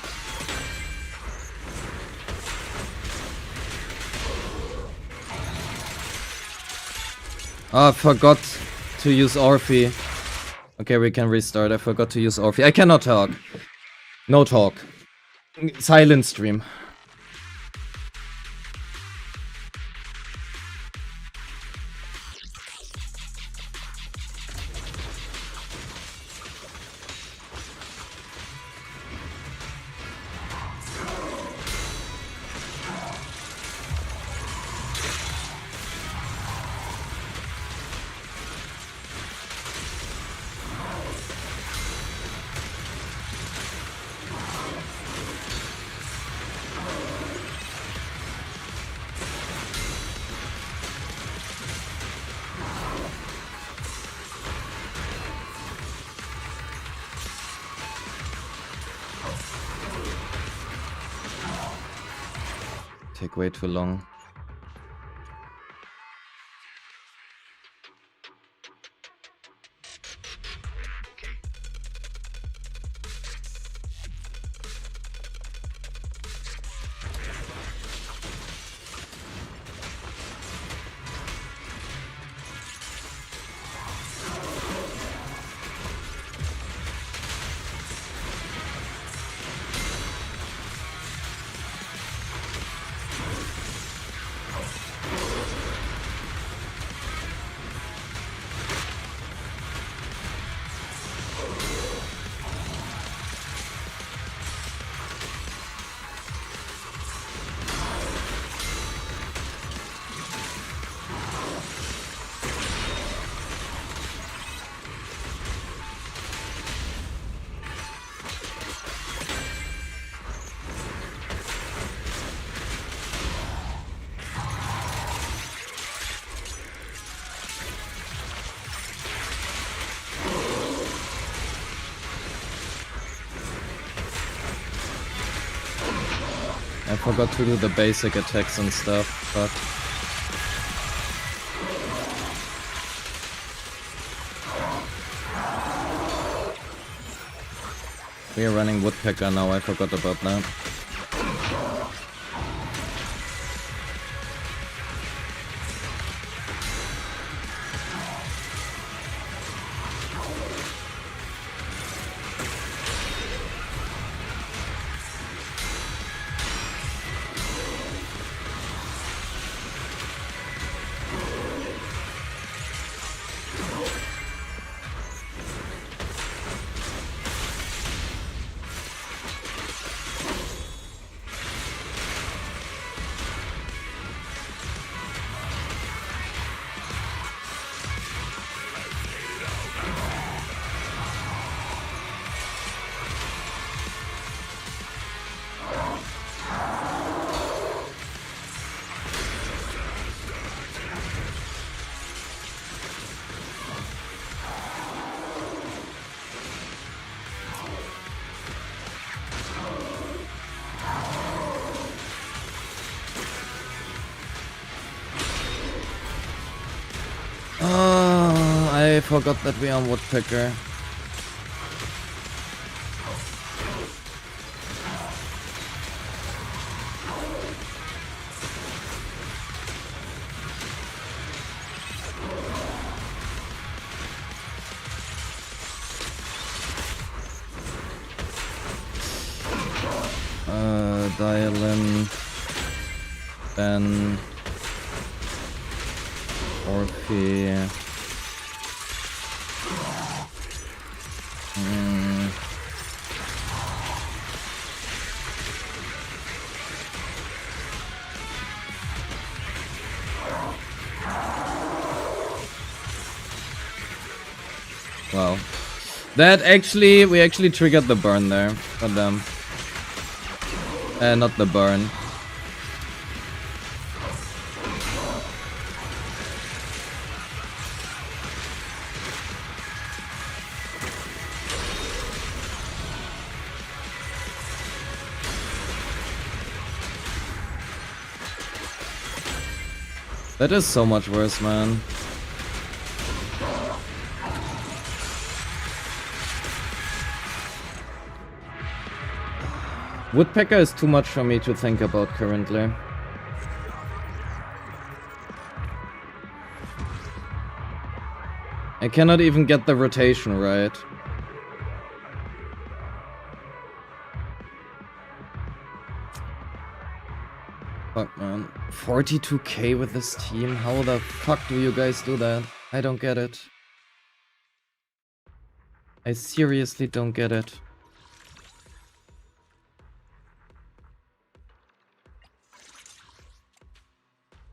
Oh, I forgot to use Orphe. Okay, we can restart. I forgot to use Orphe. I cannot talk. No talk. Silent stream. take way too long. I forgot to do the basic attacks and stuff, but... we are running Woodpecker now, I forgot about that. Oh, I forgot that we are on Woodpecker. Dial-in, Ben, Orphe. Wow. That actually, we actually triggered the burn there for them. Not the burn. That is so much worse, man. Woodpecker is too much for me to think about currently. I cannot even get the rotation right. Fuck, man. 42k with this team? How the fuck do you guys do that? I don't get it. I seriously don't get it.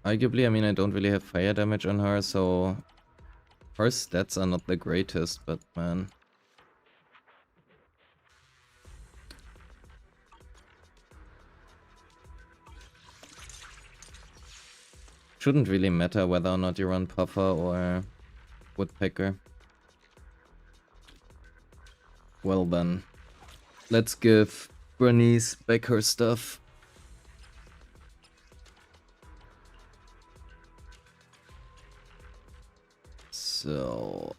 Arguably, I mean, I don't really have fire damage on her, so her stats are not the greatest, but man. Shouldn't really matter whether or not you run Puffer or Woodpecker. Well then, let's give Bernice back her stuff. So,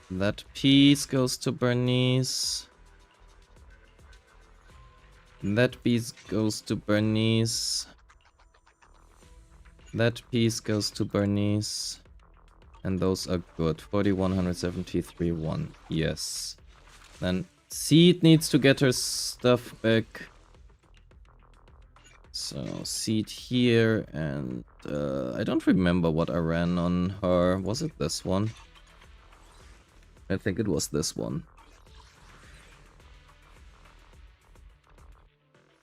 that piece goes to Bernice. That piece goes to Bernice. That piece goes to Bernice. And those are good. 4173 1. Yes. Then Seed needs to get her stuff back. So Seed here, and I don't remember what I ran on her. Was it this one? I think it was this one.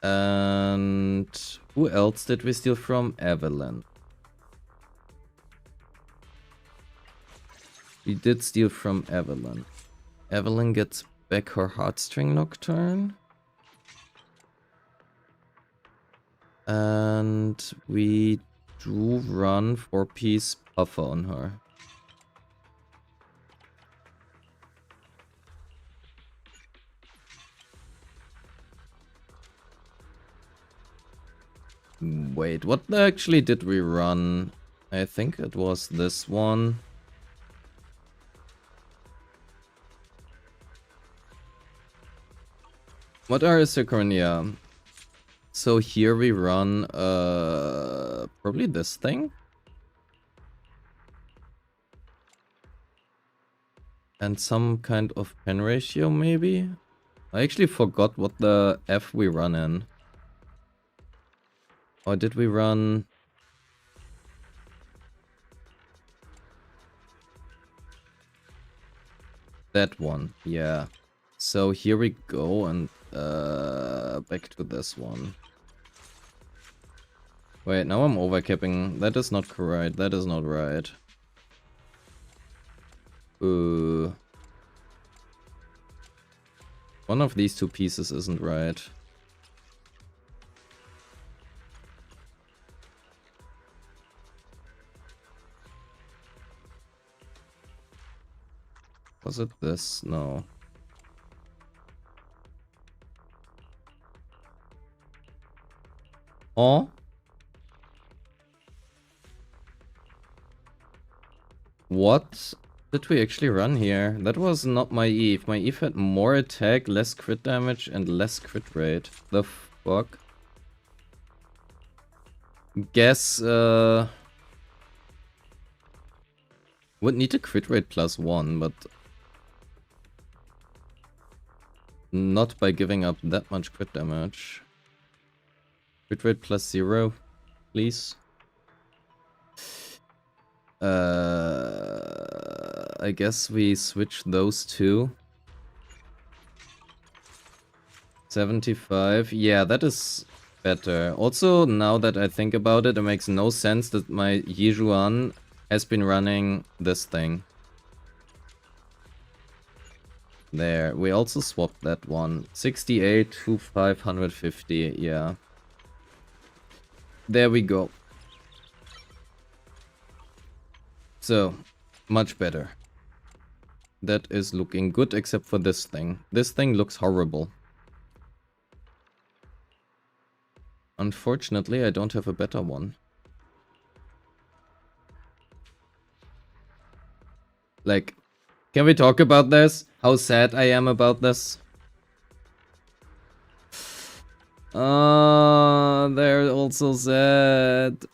And who else did we steal from? Evelyn. We did steal from Evelyn. Evelyn gets back her Heartstring Nocturne. And we do run 4-piece Puffer on her. Wait, what actually did we run? I think it was this one. What are Sicornia? So here we run probably this thing. And some kind of pen ratio maybe? I actually forgot what the F we run in. Or did we run... that one, yeah. So here we go, and back to this one. Wait, now I'm overcapping. That is not correct. That is not right. One of these two pieces isn't right. Was it this? No. Oh? What did we actually run here? That was not my Eve. My Eve had more attack, less crit damage, and less crit rate. The fuck? Guess, would need a crit rate +1, but not by giving up that much crit damage. Crit rate +0, please. I guess we switch those two. 75. Yeah, that is better. Also, now that I think about it, it makes no sense that my Yijuan has been running this thing. There. We also swapped that one. 68 to 550. Yeah. There we go. So, much better. That is looking good, except for this thing. This thing looks horrible. Unfortunately, I don't have a better one. Like, can we talk about this? How sad I am about this? They're also sad.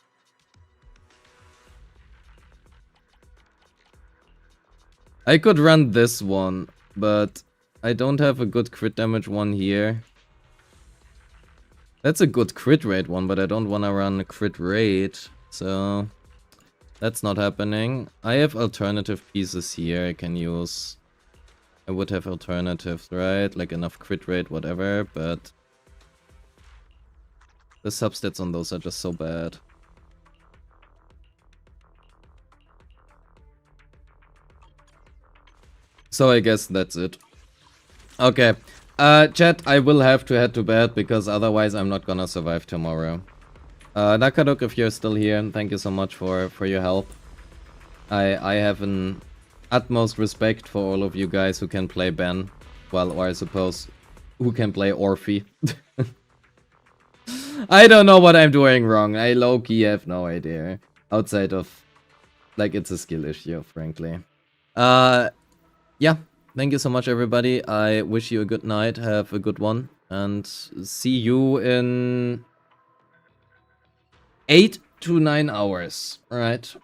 I could run this one, but I don't have a good crit damage one here. That's a good crit rate one, but I don't want to run a crit rate, so that's not happening. I have alternative pieces here I can use. I would have alternatives, right? Like enough crit rate, whatever, but the substats on those are just so bad. So I guess that's it. Okay. Chat, I will have to head to bed because otherwise I'm not gonna survive tomorrow. Nakadok, if you're still here, thank you so much for your help. I have an utmost respect for all of you guys who can play Ben. Well, or I suppose who can play Orphe. I don't know what I'm doing wrong. I low-key have no idea. Outside of like it's a skill issue, frankly. Yeah, thank you so much, everybody. I wish you a good night. Have a good one, and see you in 8 to 9 hours. All right,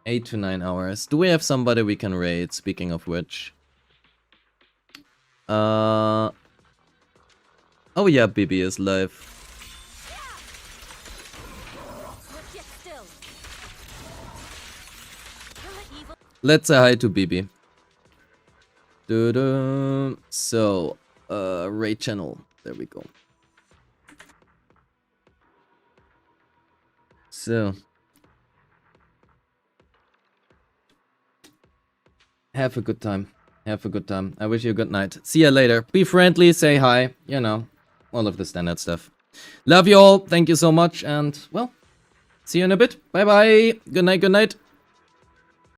8 to 9 hours. Do we have somebody we can raid? Speaking of which, oh yeah, Bibi is live. Let's say hi to Bibi. So, raid channel. There we go. So, have a good time. Have a good time. I wish you a good night. See you later. Be friendly, say hi. You know, all of the standard stuff. Love you all. Thank you so much. And, well, see you in a bit. Bye bye. Good night, good night.